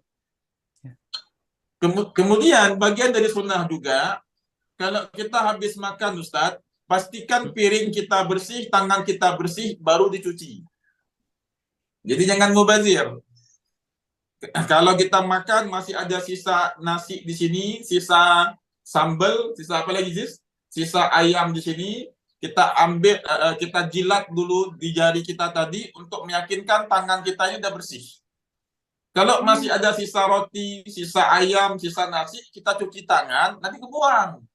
Kemudian bagian dari sunnah juga, kalau kita habis makan Ustadz, pastikan piring kita bersih, tangan kita bersih, baru dicuci. Jadi jangan mubazir. Kalau kita makan masih ada sisa nasi di sini, sisa sambal, sisa apa lagi Sis? Sisa ayam di sini, kita ambil, kita jilat dulu di jari kita tadi untuk meyakinkan tangan kita ini udah bersih. Kalau masih ada sisa roti, sisa ayam, sisa nasi, kita cuci tangan, nanti kebuang.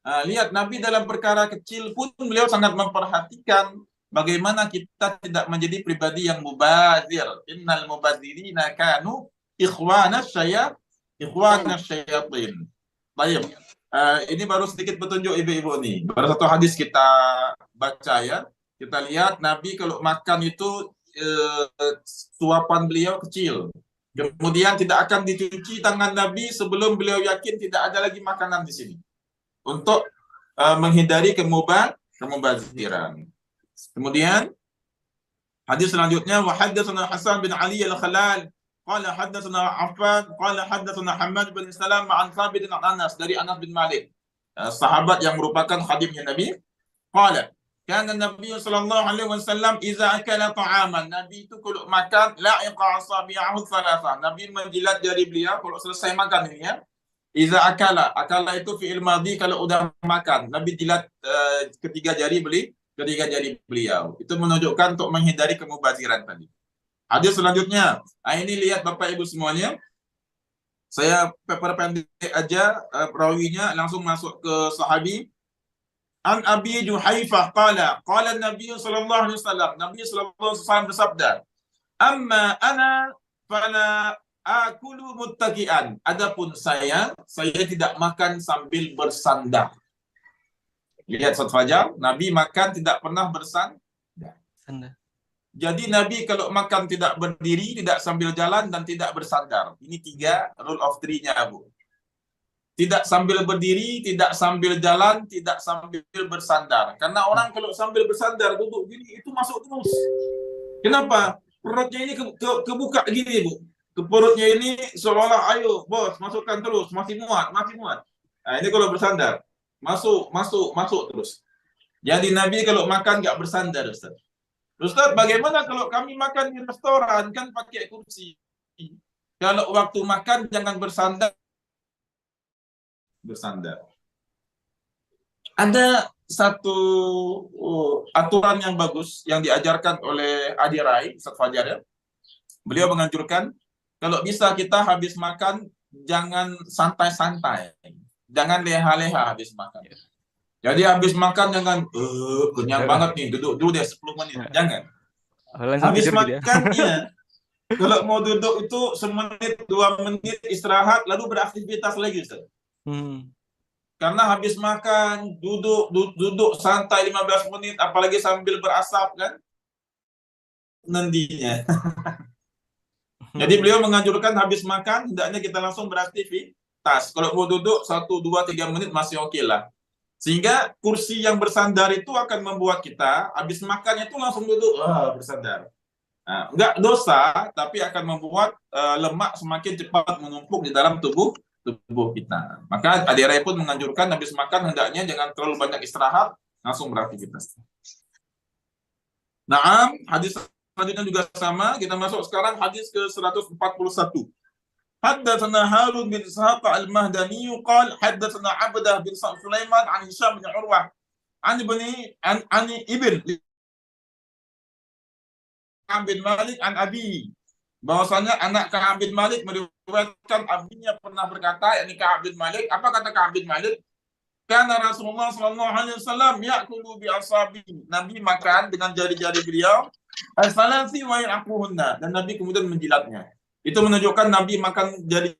Lihat Nabi dalam perkara kecil pun beliau sangat memperhatikan bagaimana kita tidak menjadi pribadi yang mubazir. Innal mubazirina kanu ikhwanas syayatin. Baik. Ini baru sedikit petunjuk ibu-ibu nih. Baru satu hadis kita baca ya. Kita lihat Nabi kalau makan itu suapan beliau kecil. Kemudian tidak akan dicuci tangan Nabi sebelum beliau yakin tidak ada lagi makanan di sini. Untuk menghindari kemubaziran. Kemudian hadis selanjutnya wa haddatsana Hasan bin Ali al-Khalal qala haddatsana Affan qala haddatsana Hammad bin Salam an Thabit an Anas dari Anas bin Malik. sahabat yang merupakan khadimnya Nabi, qala kana Nabi sallallahu alaihi wasallam idza akala ta'aman. Nabi itu kalau makan la'iqa asabi'ahu thalatha. Nabi menjilat jari beliau kalau selesai makan ini ya. Idza akala, akala itu fi'il madhi kalau udah makan. Nabi jilat ketiga jari beliau. Itu menunjukkan untuk menghindari kemubaziran tadi. Hadis selanjutnya. Ini lihat Bapak Ibu semuanya. Saya pendek aja perawinya langsung masuk ke sahabi. An Abi Juhaifah qala Nabi sallallahu alaihi wasallam, Nabi sallallahu alaihi wasallam bersabda, amma ana fala akulu muttaqian. Adapun saya tidak makan sambil bersandar. Lihat Ustaz Fajar, Nabi makan tidak pernah bersandar. Jadi Nabi kalau makan tidak berdiri, tidak sambil jalan, dan tidak bersandar. Ini 3 rule of 3-nya, Bu. Tidak sambil berdiri, tidak sambil jalan, tidak sambil bersandar. Karena orang kalau sambil bersandar, duduk gini, itu masuk terus. Kenapa? Perutnya ini kebuka gini, Bu. Ke perutnya ini seolah-olah, ayo bos, masukkan terus, masih muat. Nah, ini kalau bersandar. Masuk terus. Jadi Nabi kalau makan nggak bersandar, Ustaz. Ustaz, bagaimana kalau kami makan di restoran, kan pakai kursi. Kalau waktu makan jangan bersandar. Ada satu aturan yang bagus yang diajarkan oleh Adi Rai, Ustaz Fajar ya. Beliau menganjurkan kalau bisa kita habis makan jangan santai-santai, jangan leha-leha habis makan. Jadi habis makan jangan kenyang banget nih, duduk dulu deh 10 menit, jangan. Habis makan ya. Kalau mau duduk itu 1 menit, 2 menit istirahat lalu beraktivitas lagi, Ustaz. Karena habis makan duduk santai 15 menit apalagi sambil berasap kan nantinya. Jadi beliau menganjurkan habis makan hendaknya kita langsung beraktivitas. Kalau mau duduk 1, 2, 3 menit masih oke lah. Sehingga kursi yang bersandar itu akan membuat kita habis makannya itu langsung duduk bersandar. Nah, enggak dosa tapi akan membuat lemak semakin cepat menumpuk di dalam tubuh kita. Maka Adi Rai pun menganjurkan habis makan hendaknya jangan terlalu banyak istirahat, langsung beraktivitas. Nah, hadis selanjutnya juga sama. Kita masuk sekarang hadis ke 141. Haddatsana Harun bin Ishaq al-Mahdani qala haddatsana Abdah bin Sulaiman an Hisham bin Urwah an ibn Ka'ab bin Malik an Abi. Bahwasanya anak Ka'ab bin Malik meriwayatkan abinya pernah berkata, yakni Ka'ab bin Malik. Apa kata Ka'ab bin Malik? Karena Rasulullah sallallahu alaihi wasallam ya'kulu bi asabi. Nabi makan dengan jari-jari beliau. As-salasi wa ya'quhunna. Dan Nabi kemudian menjilatnya. Itu menunjukkan Nabi makan jari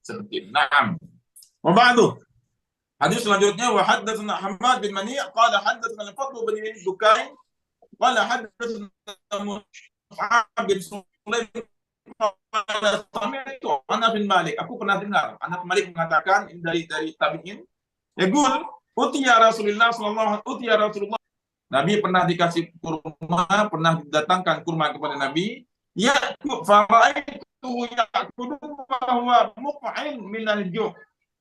seperti. Naam. Wa ba'du. Hadis selanjutnya wa haddatsana Hammad bin Mani' qala haddatsana Al-Fadl bin Dukain qala haddatsana Mus'ab bin Sulaiman itu Anas bin Malik. Aku pernah dengar Anas bin Malik mengatakan dari tabi'in, yaqul utiya Rasulullah sallallahu utiya Rasulullah. Nabi pernah dikasih kurma, pernah didatangkan kurma kepada Nabi. Ya faraitu yaqulu bahwa muq'in minal ju'.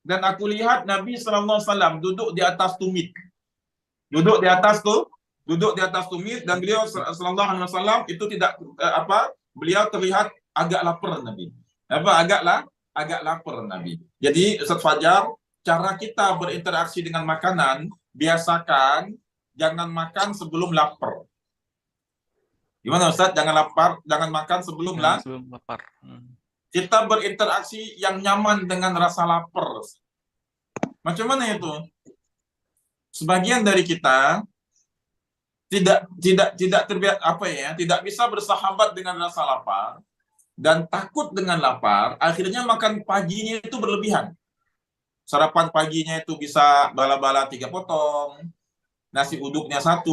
Dan aku lihat Nabi sallallahu alaihi wasallam duduk di atas tumit. Duduk di atas tumit dan beliau sallallahu alaihi wasallam itu tidak beliau terlihat agak lapar Nabi. Agak lapar Nabi. Jadi Ustaz Fajar, cara kita berinteraksi dengan makanan, biasakan jangan makan sebelum lapar. Gimana Ustaz? Jangan makan sebelum lapar. Kita berinteraksi yang nyaman dengan rasa lapar. Macam mana itu? Sebagian dari kita tidak bisa bersahabat dengan rasa lapar dan takut dengan lapar, akhirnya makan paginya itu berlebihan. Sarapan paginya itu bisa bala-bala 3 potong, nasi uduknya 1,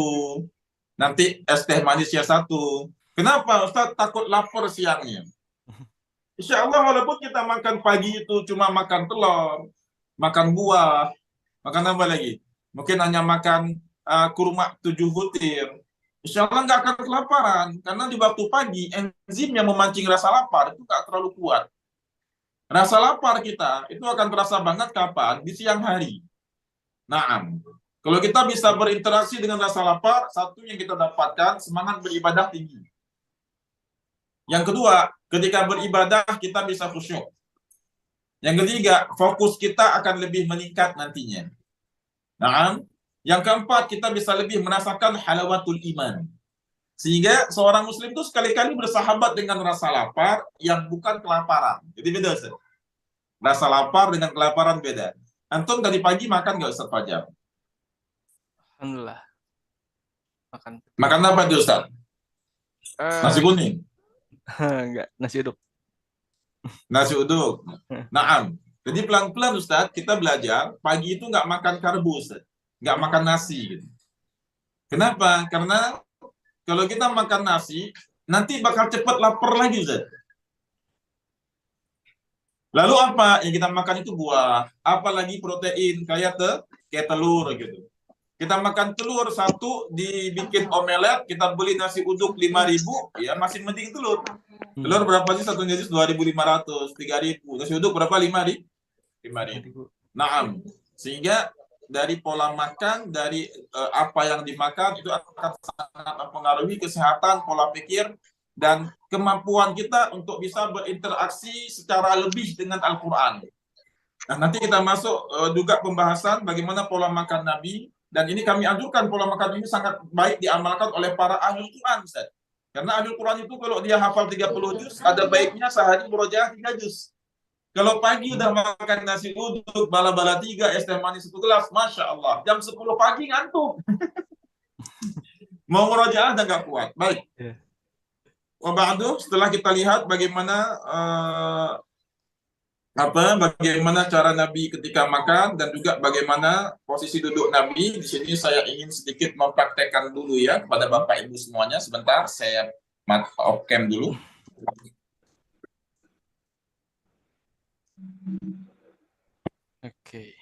nanti es teh manisnya 1. Kenapa Ustaz? Takut lapar siangnya. Insya Allah walaupun kita makan pagi itu cuma makan telur, makan buah, makan apa lagi? Mungkin hanya makan kurma 7 butir. Insya Allah nggak akan kelaparan. Karena di waktu pagi, enzim yang memancing rasa lapar itu nggak terlalu kuat. Rasa lapar kita itu akan terasa banget kapan? Di siang hari. Nah, kalau kita bisa berinteraksi dengan rasa lapar, satu yang kita dapatkan semangat beribadah tinggi. Yang kedua, ketika beribadah kita bisa khusyuk. Yang ketiga, fokus kita akan lebih meningkat nantinya. Nah, yang keempat, kita bisa lebih merasakan halawatul iman. Sehingga seorang muslim itu sekali-kali bersahabat dengan rasa lapar yang bukan kelaparan. Jadi beda, Ustaz. Rasa lapar dengan kelaparan beda. Antum tadi pagi makan nggak, Ustaz Fajar? Alhamdulillah. Makan. Makan apa itu, Ustaz? Nasi kuning? Enggak, nasi uduk. Nasi uduk. Naam. Jadi pelan-pelan, Ustaz, kita belajar, pagi itu nggak makan karbo, Ustaz. Nggak makan nasi. Gitu. Kenapa? Karena kalau kita makan nasi, nanti bakal cepat lapar lagi, Ustaz. Lalu apa? Yang kita makan itu buah, apalagi protein, kayak telur gitu. Kita makan telur satu, dibikin omelet, kita beli nasi uduk 5.000, ya masih mending telur. Telur berapa sih satu jenis? 2.500, 3.000. Nasi uduk berapa? 5.000. Naam. Sehingga dari pola makan, dari apa yang dimakan itu akan sangat mempengaruhi kesehatan, pola pikir, dan kemampuan kita untuk bisa berinteraksi secara lebih dengan Al-Quran. Nah, nanti kita masuk juga pembahasan bagaimana pola makan Nabi, dan ini kami anjurkan pola makan ini sangat baik diamalkan oleh para ahli Quran, Ustaz. Karena ahli Quran itu kalau dia hafal 30 juz, ada baiknya sehari murojaah 3 juz. Kalau pagi udah makan nasi uduk, bala-bala 3, es teh manis 1 gelas, Masya Allah. Jam 10 pagi ngantuk. Mau murojaah udah nggak kuat. Baik. Wabadu, setelah kita lihat bagaimana bagaimana cara Nabi ketika makan dan juga bagaimana posisi duduk Nabi. Di sini saya ingin sedikit mempraktekkan dulu ya kepada Bapak Ibu semuanya. Sebentar, saya off cam dulu. Oke.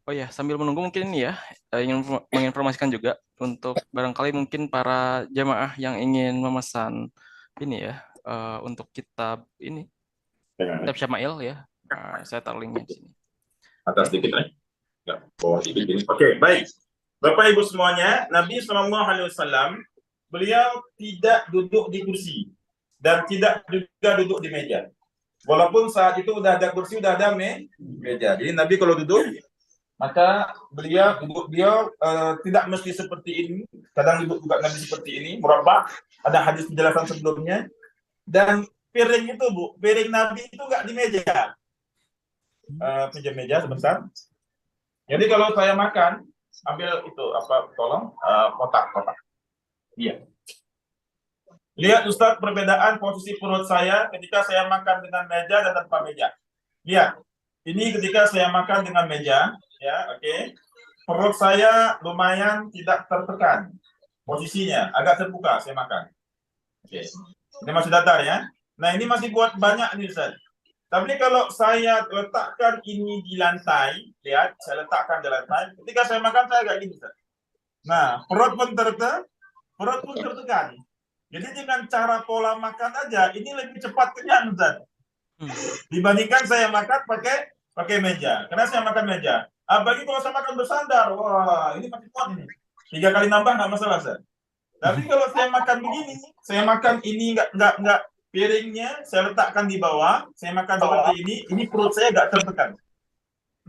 Oh ya, sambil menunggu mungkin ini ya, ingin menginformasikan juga untuk barangkali mungkin para jamaah yang ingin memesan ini ya, untuk kitab ini, kitab Syama'il ya. Saya taruh linknya di sini. Atas sedikit ya. Oke, baik. Bapak Ibu semuanya, Nabi SAW beliau tidak duduk di kursi dan tidak juga duduk di meja. Walaupun saat itu udah ada kursi, udah ada meja. Jadi Nabi kalau duduk, maka beliau tidak mesti seperti ini. Kadang duduk juga Nabi seperti ini, murabbah. Ada hadis penjelasan sebelumnya. Dan piring itu, Bu, piring Nabi itu nggak di meja. Pinjam meja sebentar. Jadi kalau saya makan, ambil itu tolong kotak. Iya. Lihat Ustaz perbedaan posisi perut saya ketika saya makan dengan meja dan tanpa meja. Lihat. Ini ketika saya makan dengan meja, ya, oke. Perut saya lumayan tidak tertekan. Posisinya agak terbuka saya makan. Oke. Ini masih datar ya. Nah, ini masih buat banyak nih, Ustaz. Tapi kalau saya letakkan ini di lantai, lihat, saya letakkan di lantai. Ketika saya makan, saya agak gini, Ustaz. Nah, perut pun tertekan. Jadi dengan cara pola makan aja, ini lebih cepat kenyang, Ustaz. Dibandingkan saya makan pakai meja. Karena saya makan meja. Bagi kalau saya makan bersandar, wah, ini masih kuat ini. 3 kali nambah nggak masalah, Ustaz. Tapi kalau saya makan begini, saya makan ini nggak piringnya saya letakkan di bawah, saya makan seperti ini perut saya nggak tertekan.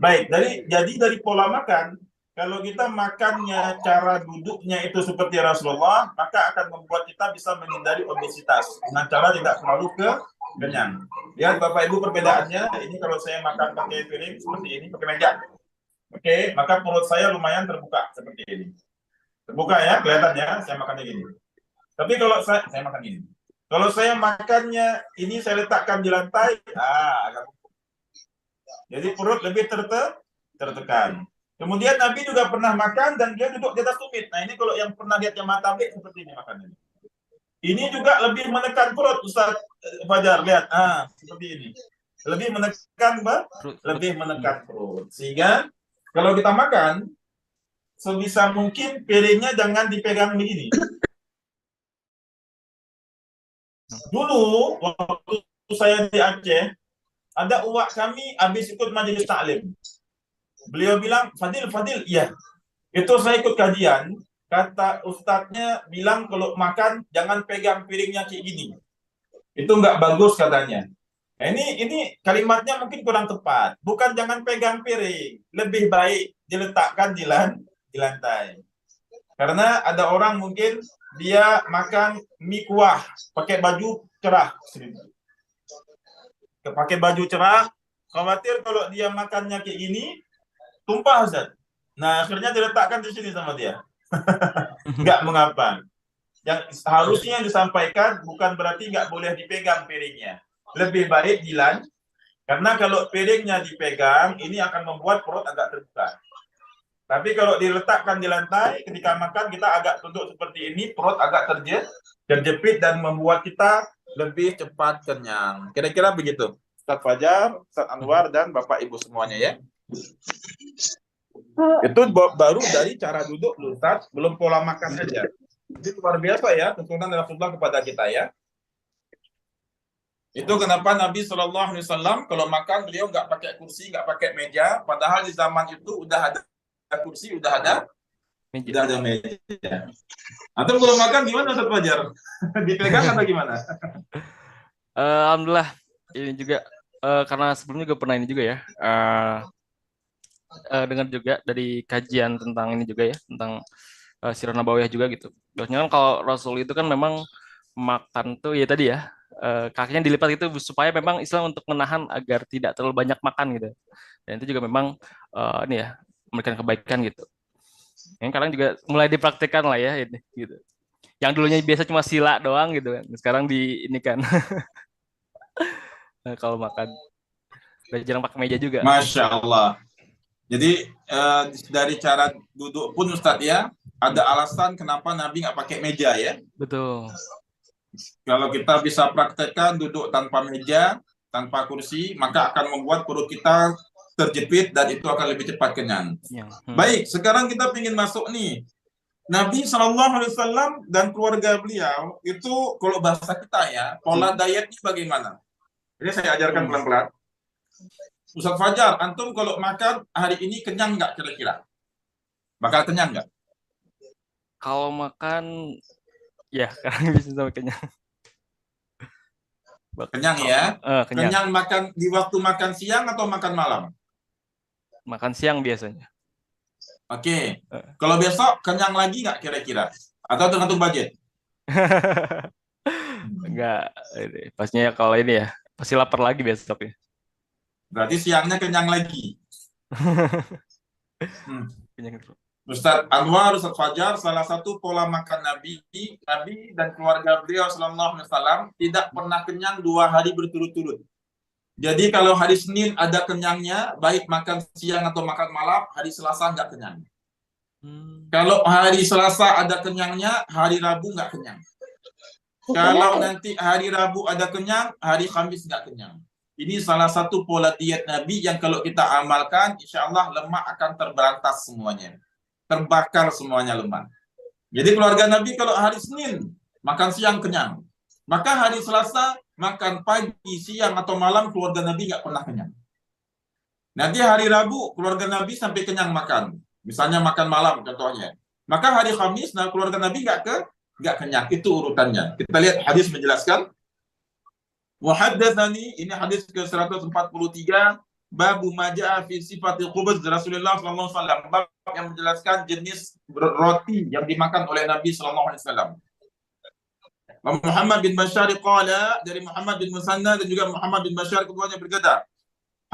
Baik, jadi dari pola makan, kalau kita makannya cara duduknya itu seperti Rasulullah, maka akan membuat kita bisa menghindari obesitas dengan cara tidak terlalu kenyang. Lihat Bapak Ibu perbedaannya, ini kalau saya makan pakai piring seperti ini, pakai meja. Oke, maka perut saya lumayan terbuka seperti ini. Terbuka ya, kelihatannya saya makannya gini. Tapi kalau saya makan gini. Kalau saya makannya ini saya letakkan di lantai, agak. Jadi perut lebih tertekan. Kemudian Nabi juga pernah makan dan dia duduk di atas tumit. Nah, ini kalau yang pernah lihat yang matabik seperti ini makanannya. Ini juga lebih menekan perut, Ustaz Fajar, lihat. Seperti ini. Lebih menekan perut. Sehingga kalau kita makan sebisa mungkin piringnya jangan dipegang begini. Dulu waktu saya di Aceh, ada uwak kami habis ikut majelis taklim. Beliau bilang, Fadil, iya. Itu saya ikut kajian, kata ustadznya bilang kalau makan jangan pegang piringnya kayak gini. Itu nggak bagus katanya. Nah, ini kalimatnya mungkin kurang tepat. Bukan jangan pegang piring, lebih baik diletakkan di lantai. Karena ada orang mungkin dia makan mie kuah pakai baju cerah. Pakai baju cerah, khawatir kalau dia makannya kayak gini tumpah, Ustaz. Nah, akhirnya diletakkan di sini sama dia. Nggak mengapa. Yang harusnya yang disampaikan bukan berarti nggak boleh dipegang piringnya. Lebih baik karena kalau piringnya dipegang, ini akan membuat perut agak terbuka. Tapi kalau diletakkan di lantai, ketika makan kita agak tunduk seperti ini, perut agak terjepit dan membuat kita lebih cepat kenyang. Kira-kira begitu. Ustaz Fajar, Ustaz Anwar, dan Bapak Ibu semuanya ya. Itu baru dari cara duduk, Ustaz, belum pola makan aja. Itu luar biasa ya, tuntunan Rasulullah kepada kita ya. Itu kenapa Nabi SAW kalau makan beliau nggak pakai kursi, nggak pakai meja. Padahal di zaman itu udah ada kursi, udah ada meja. Atau kalau makan gimana Ustaz Fajar? Dipegang atau gimana? Alhamdulillah ini juga karena sebelumnya juga pernah ini juga ya. Dengar juga dari kajian tentang ini juga ya, tentang Sirah Nabawiyah juga gitu. Biasanya kan kalau Rasul itu kan memang makan tuh ya tadi ya, kakinya dilipat itu supaya memang Islam untuk menahan agar tidak terlalu banyak makan gitu. Dan itu juga memang ini ya memberikan kebaikan gitu. Yang sekarang juga mulai dipraktikkan lah ya ini gitu. Yang dulunya biasa cuma sila doang gitu kan, sekarang di ini kan. Kalau makan udah jarang pakai meja juga. Masya Allah. Jadi dari cara duduk pun Ustadz ya, ada alasan kenapa Nabi nggak pakai meja ya. Betul. Kalau kita bisa praktekkan duduk tanpa meja, tanpa kursi, maka akan membuat perut kita terjepit dan itu akan lebih cepat kenyang. Baik, sekarang kita ingin masuk nih. Nabi SAW dan keluarga beliau itu kalau bahasa kita ya, pola dietnya bagaimana? Ini saya ajarkan pelan-pelan. Ustaz Fajar, antum kalau makan hari ini kenyang nggak kira-kira? Bakal kenyang nggak? Kalau makan, ya karena bisa sampai kenyang. Kenyang ya? Kenyang. Kenyang makan di waktu makan siang atau makan malam? Makan siang biasanya. Oke. Kalau besok kenyang lagi nggak kira-kira? Atau tergantung budget? Enggak. Pastinya kalau ini ya, pasti lapar lagi besok ya. Berarti siangnya kenyang lagi. Kenyang. Ustaz Anwar, Ustaz Fajar, salah satu pola makan Nabi dan keluarga beliau SAW tidak pernah kenyang 2 hari berturut-turut. Jadi kalau hari Senin ada kenyangnya, baik makan siang atau makan malam, hari Selasa nggak kenyang. Kalau hari Selasa ada kenyangnya, hari Rabu nggak kenyang. Kalau nanti hari Rabu ada kenyang, hari Kamis nggak kenyang. Ini salah satu pola diet Nabi yang kalau kita amalkan, insya Allah lemak akan terberantas semuanya. Terbakar semuanya lemak. Jadi keluarga Nabi kalau hari Senin, makan siang kenyang. Maka hari Selasa, makan pagi, siang, atau malam, keluarga Nabi nggak pernah kenyang. Nanti hari Rabu, keluarga Nabi sampai kenyang makan. Misalnya makan malam contohnya. Maka hari Kamis, keluarga Nabi nggak kenyang. Itu urutannya. Kita lihat hadis menjelaskan. Wahaddatsani, ini hadis ke-143, bab maja'a fi sifatil khubuz Rasulullah sallallahu alaihi wasallam, bab yang menjelaskan jenis roti yang dimakan oleh Nabi sallallahu alaihi wasallam. Muhammad bin Bashar qala, dari Muhammad bin Musanna dan juga Muhammad bin Bashar keduanya berkata,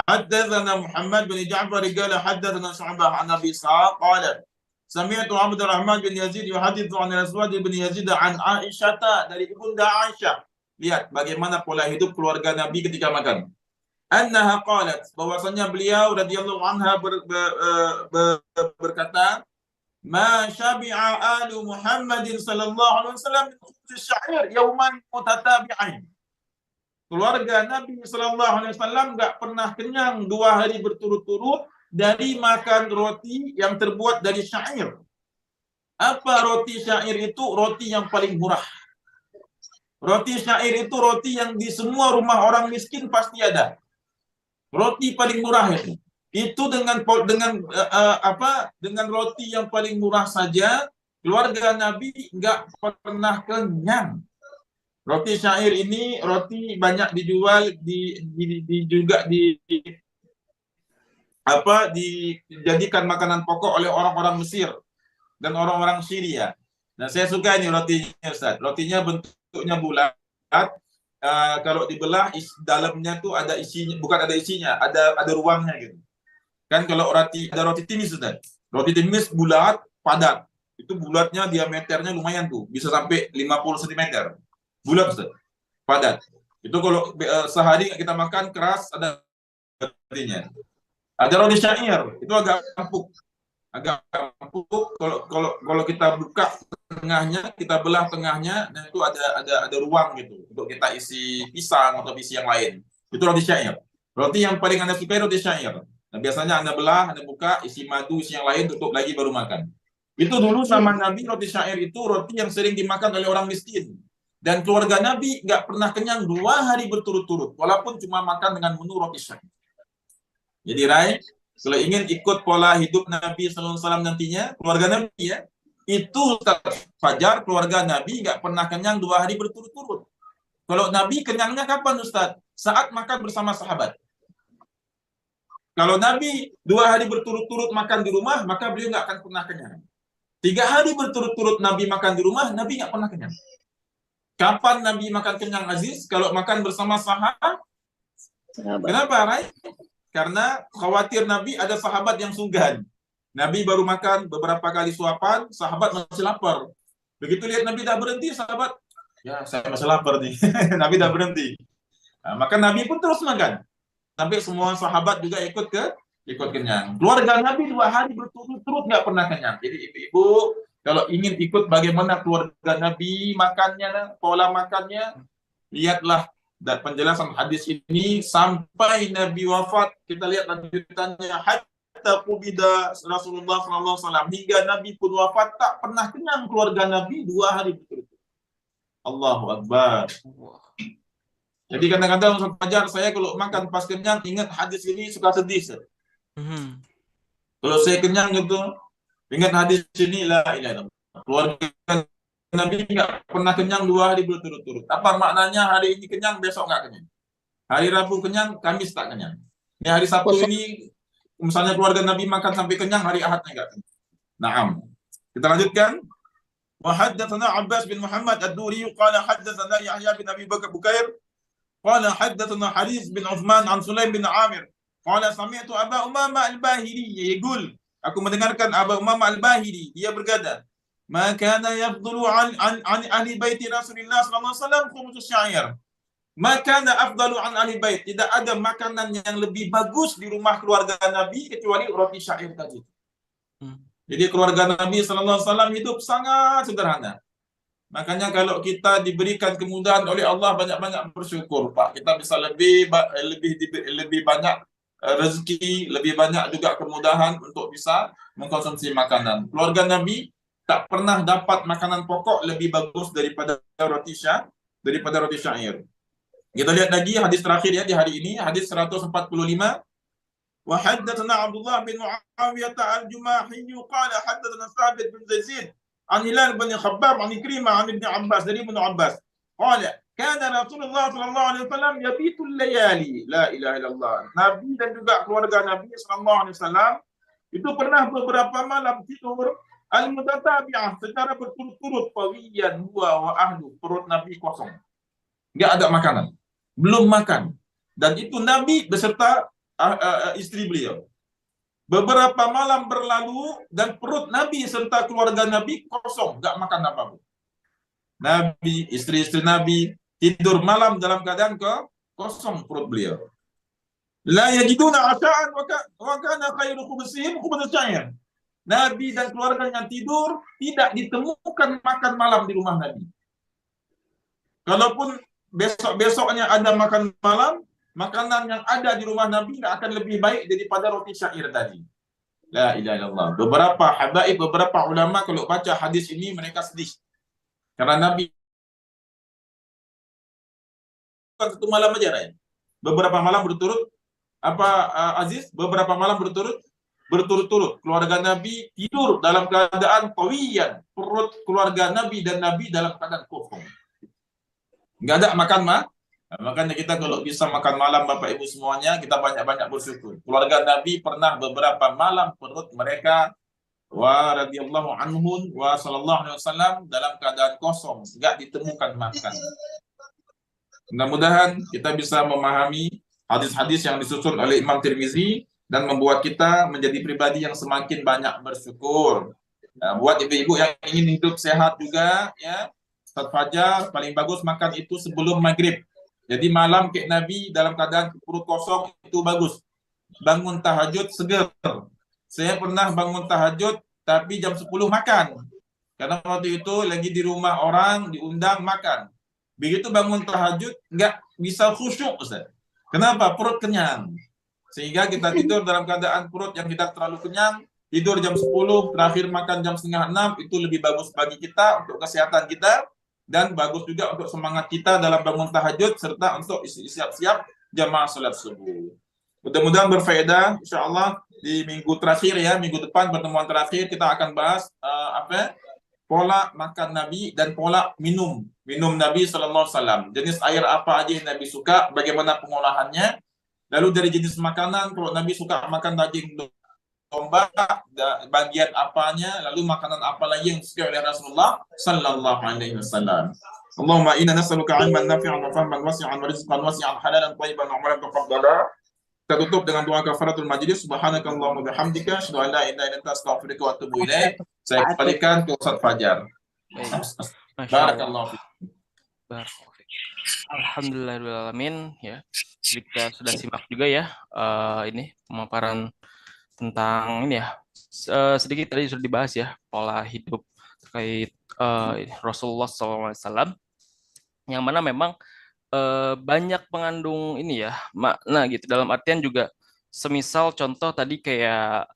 haddatsana Muhammad bin Ja'far qala haddatsana Syu'bah an Abi Sa'ad qala sami'tu Abdurrahman bin Yazid yuhadditsu an Aswad bin Yazid an Aisyah, dari Ibunda Aisyah. Lihat bagaimana pola hidup keluarga Nabi ketika makan. Annaha qalat, bahwasanya beliau radhiyallahu anha berkata, ma syabi'a alu Muhammadin sallallahu alaihi wasallam min khubz syair yauman mutatabi'ain. Keluarga Nabi sallallahu alaihi wasallam enggak pernah kenyang 2 hari berturut-turut dari makan roti yang terbuat dari syair. Apa roti syair itu? Roti yang paling murah. Roti syair itu roti yang di semua rumah orang miskin pasti ada. Roti paling murah itu. Itu dengan dengan roti yang paling murah saja keluarga Nabi nggak pernah kenyang. Roti syair ini roti banyak dijual juga dijadikan makanan pokok oleh orang-orang Mesir dan orang-orang Syria. Nah, saya suka ini rotinya, Ustaz. Rotinya bentuknya bulat. Kalau dibelah dalamnya tuh ada isinya, bukan ada isinya, ada ruangnya gitu. Kan kalau ada roti timis, Ustaz. Roti timis bulat, padat. Itu bulatnya diameternya lumayan tuh, bisa sampai 50 cm. Bulat, Ustaz. Padat. Itu kalau sehari kita makan keras ada rotinya. Ada roti syair, itu agak empuk. Kalau kita buka tengahnya, kita belah tengahnya, dan itu ada ruang gitu untuk kita isi pisang atau isi yang lain. Itu roti syair. Roti yang paling Anda sukai roti syair. Nah, biasanya Anda belah, Anda buka, isi madu, isi yang lain, tutup lagi baru makan. Itu dulu sama Nabi, roti syair itu roti yang sering dimakan oleh orang miskin. Dan keluarga Nabi nggak pernah kenyang 2 hari berturut-turut, walaupun cuma makan dengan menu roti syair. Jadi Rai, kalau ingin ikut pola hidup Nabi SAW nantinya, keluarga Nabi ya, itu Fajar, keluarga Nabi nggak pernah kenyang 2 hari berturut-turut. Kalau Nabi kenyangnya kapan, Ustaz? Saat makan bersama sahabat. Kalau Nabi 2 hari berturut-turut makan di rumah, maka beliau nggak akan pernah kenyang. 3 hari berturut-turut Nabi makan di rumah, Nabi nggak pernah kenyang. Kapan Nabi makan kenyang, Aziz? Kalau makan bersama sahabat. Kenapa, Rai? Karena khawatir Nabi ada sahabat yang sunggan. Nabi baru makan beberapa kali suapan, sahabat masih lapar. Begitu lihat Nabi dah berhenti, sahabat, ya saya masih lapar nih. Nabi dah berhenti. Nah, maka Nabi pun terus makan. Sampai semua sahabat juga ikut kenyang. Keluarga Nabi 2 hari berturut-turut nggak pernah kenyang. Jadi ibu-ibu, kalau ingin ikut bagaimana keluarga Nabi makannya, pola makannya, lihatlah dan penjelasan hadis ini sampai Nabi wafat. Kita lihat lanjutannya, hatta qubida Rasulullah SAW, hingga Nabi pun wafat tak pernah kenyang keluarga Nabi 2 hari berturut-turut. Allahu Akbar. Jadi kadang-kadang Ustaz Fajar, saya kalau makan pas kenyang ingat hadis ini suka sedih. Kalau saya kenyang gitu, ingat hadis ini, la ilaha illallah. Keluarga Nabi nggak pernah kenyang 2 hari berturut-turut. Apa maknanya hari ini kenyang, besok nggak kenyang? Hari Rabu kenyang, Kamis tak kenyang. Ini hari Sabtu ini, misalnya keluarga Nabi makan sampai kenyang, hari Ahadnya nggak kenyang. Naam. Kita lanjutkan. Wa haddatsana Abbas bin Muhammad ad-Duri qala haddatsana Yahya bin Abi Bakar Bukair qala haddatsana Haris bin Uthman an Sulaim bin Amir qala sami'tu Aba Umamah al-Bahili yaqul, aku mendengarkan Aba Umamah al-Bahili, dia berkata, ma kana yafdulu an ahli baiti Rasulullah sallallahu alaihi wasallam khumus syair. Ma kana afdalu an ahli bait, tidak ada makanan yang lebih bagus di rumah keluarga Nabi kecuali roti syair tadi. Jadi keluarga Nabi sallallahu alaihi wasallam hidup sangat sederhana. Makanya kalau kita diberikan kemudahan oleh Allah, banyak-banyak bersyukur, Pak. Kita bisa lebih banyak rezeki, lebih banyak juga kemudahan untuk bisa mengkonsumsi makanan. Keluarga Nabi tak pernah dapat makanan pokok lebih bagus daripada roti syair. Kita lihat lagi hadis terakhir ya di hari ini, hadis 145. Wa haddatsana Abdullah bin Muawiyah al-Jumahi qala haddatsana Thabit bin Zaid an Hilal bin Khabbab an Ikrimah an Ibn Abbas, dari Ibn Abbas. Qala kana Rasulullah sallallahu alaihi wasallam yabitul layali. La ilaha illallah. Nabi dan juga keluarga Nabi sallallahu alaihi wasallam itu pernah beberapa malam tidur al-mutatabi'ah secara berturut-turut, pawiyan huwa wa ahlu, perut Nabi kosong. Enggak ada makanan. Belum makan. Dan itu Nabi beserta istri beliau. Beberapa malam berlalu dan perut Nabi serta keluarga Nabi kosong, enggak makan apa-apa. Nabi, istri-istri Nabi tidur malam dalam keadaan kosong perut beliau. La yajiduna asha'an wa kana khairu khubsihim khubz syair. Nabi dan keluarganya tidur, tidak ditemukan makan malam di rumah Nabi. Kalaupun besok-besoknya ada makan malam, makanan yang ada di rumah Nabi nggak akan lebih baik daripada roti syair tadi. La ilaha illallah. Beberapa ulama kalau baca hadis ini mereka sedih. Karena Nabi bukan satu malam aja, ya. Beberapa malam berturut apa Aziz? Beberapa malam berturut-turut keluarga Nabi tidur dalam keadaan tawiyan, perut keluarga Nabi dan Nabi dalam keadaan kosong. Nggak ada makan makanya kita kalau bisa makan malam Bapak Ibu semuanya, kita banyak-banyak bersyukur. Keluarga Nabi pernah beberapa malam perut mereka wa radhiyallahu anhum wa sallallahu alaihi wasallam dalam keadaan kosong, nggak ditemukan makan. Mudah-mudahan kita bisa memahami hadis-hadis yang disusun oleh Imam Tirmizi dan membuat kita menjadi pribadi yang semakin banyak bersyukur. Nah, buat ibu-ibu yang ingin hidup sehat juga, ya, Ustaz Fajar paling bagus makan itu sebelum maghrib. Jadi malam kayak Nabi dalam keadaan perut kosong itu bagus. Bangun tahajud seger. Saya pernah bangun tahajud tapi jam 10 makan. Karena waktu itu lagi di rumah orang diundang makan. Begitu bangun tahajud, nggak bisa khusyuk, Ustaz. Kenapa? Perut kenyang. Sehingga kita tidur dalam keadaan perut yang tidak terlalu kenyang, tidur jam 10, terakhir makan jam setengah 6, itu lebih bagus bagi kita, untuk kesehatan kita, dan bagus juga untuk semangat kita dalam bangun tahajud, serta untuk siap-siap jamaah salat subuh. Mudah-mudahan berfaedah, insya Allah di minggu terakhir ya, minggu depan pertemuan terakhir kita akan bahas pola makan Nabi dan pola minum Nabi Sallallahu Alaihi Wasallam. Jenis air apa aja yang Nabi suka, bagaimana pengolahannya. Lalu dari jenis makanan, kalau Nabi suka makan daging domba, bagian apanya, lalu makanan apa lagi yang disukai oleh Rasulullah Sallallahu Alaihi Wasallam. Allahumma inna nas'aluka 'ilman nafi'an wa fahman wasi'an wa rizqan wasi'an halalan thayyiban wa 'amalan taqabbala. Kita tutup dengan doa kafaratul majlis. Subhanakallahumma bihamdika asyhadu an la ilaha illa anta astaghfiruka wa atubu ilaik. Saya kembalikan ke Ustaz Fajar. Barakallahu fiik. Alhamdulillahirrahmanirrahim ya. Kita sudah simak juga ya ini pemaparan tentang ini ya. Sedikit tadi sudah dibahas ya pola hidup terkait Rasulullah SAW, yang mana memang banyak mengandung ini ya makna gitu, dalam artian juga semisal contoh tadi kayak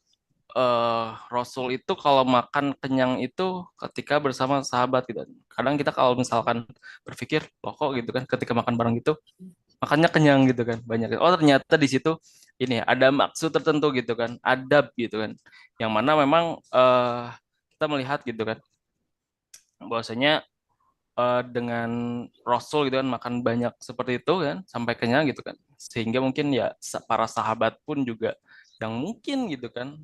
Rasul itu kalau makan kenyang itu ketika bersama sahabat gitu. Kadang kita kalau misalkan berpikir loh kok gitu kan, ketika makan bareng gitu makannya kenyang gitu kan, banyak. Oh ternyata di situ ini ada maksud tertentu gitu kan, adab gitu kan, yang mana memang kita melihat gitu kan bahwasanya dengan Rasul gitu kan makan banyak seperti itu kan sampai kenyang gitu kan, sehingga mungkin ya para sahabat pun juga yang mungkin gitu kan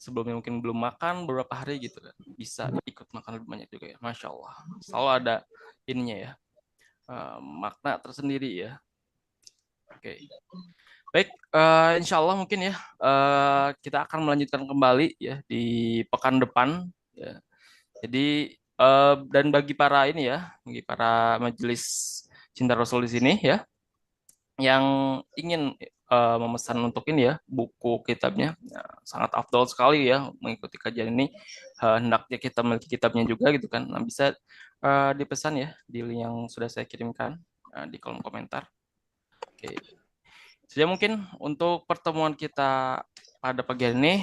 sebelumnya mungkin belum makan beberapa hari gitu kan bisa ikut makan lebih banyak juga ya. Masya Allah, selalu ada ininya ya, makna tersendiri ya. Oke. Baik, insya Allah mungkin ya kita akan melanjutkan kembali ya di pekan depan ya. Jadi dan bagi para ini ya, bagi para majelis cinta Rasul di sini ya, yang ingin memesan untuk ini ya buku kitabnya, ya, sangat afdol sekali ya mengikuti kajian ini. Hendaknya kita memiliki kitabnya juga gitu kan. Nah, bisa dipesan ya di link yang sudah saya kirimkan di kolom komentar. Oke. Jadi mungkin untuk pertemuan kita pada pagi hari ini,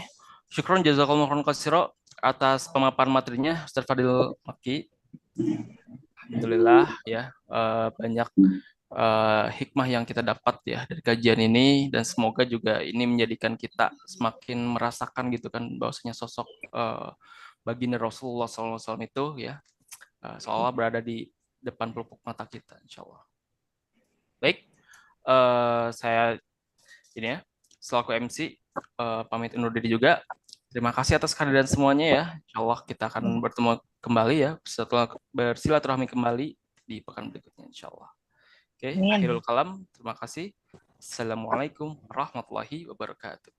syukron jazakallahu khairan katsira atas pemaparan materinya Ustaz Fadil Maki. Alhamdulillah ya, banyak hikmah yang kita dapat ya dari kajian ini, dan semoga juga ini menjadikan kita semakin merasakan gitu kan bahwasanya sosok baginda Rasulullah SAW itu ya seolah berada di depan pelupuk mata kita, insya Allah. Baik, saya ini ya selaku MC pamit undur diri juga. Terima kasih atas kehadiran semuanya ya. Insya Allah kita akan bertemu kembali ya setelah bersilaturahmi kembali di pekan berikutnya, insya Allah. Oke, akhirul kalam. Terima kasih. Assalamualaikum warahmatullahi wabarakatuh.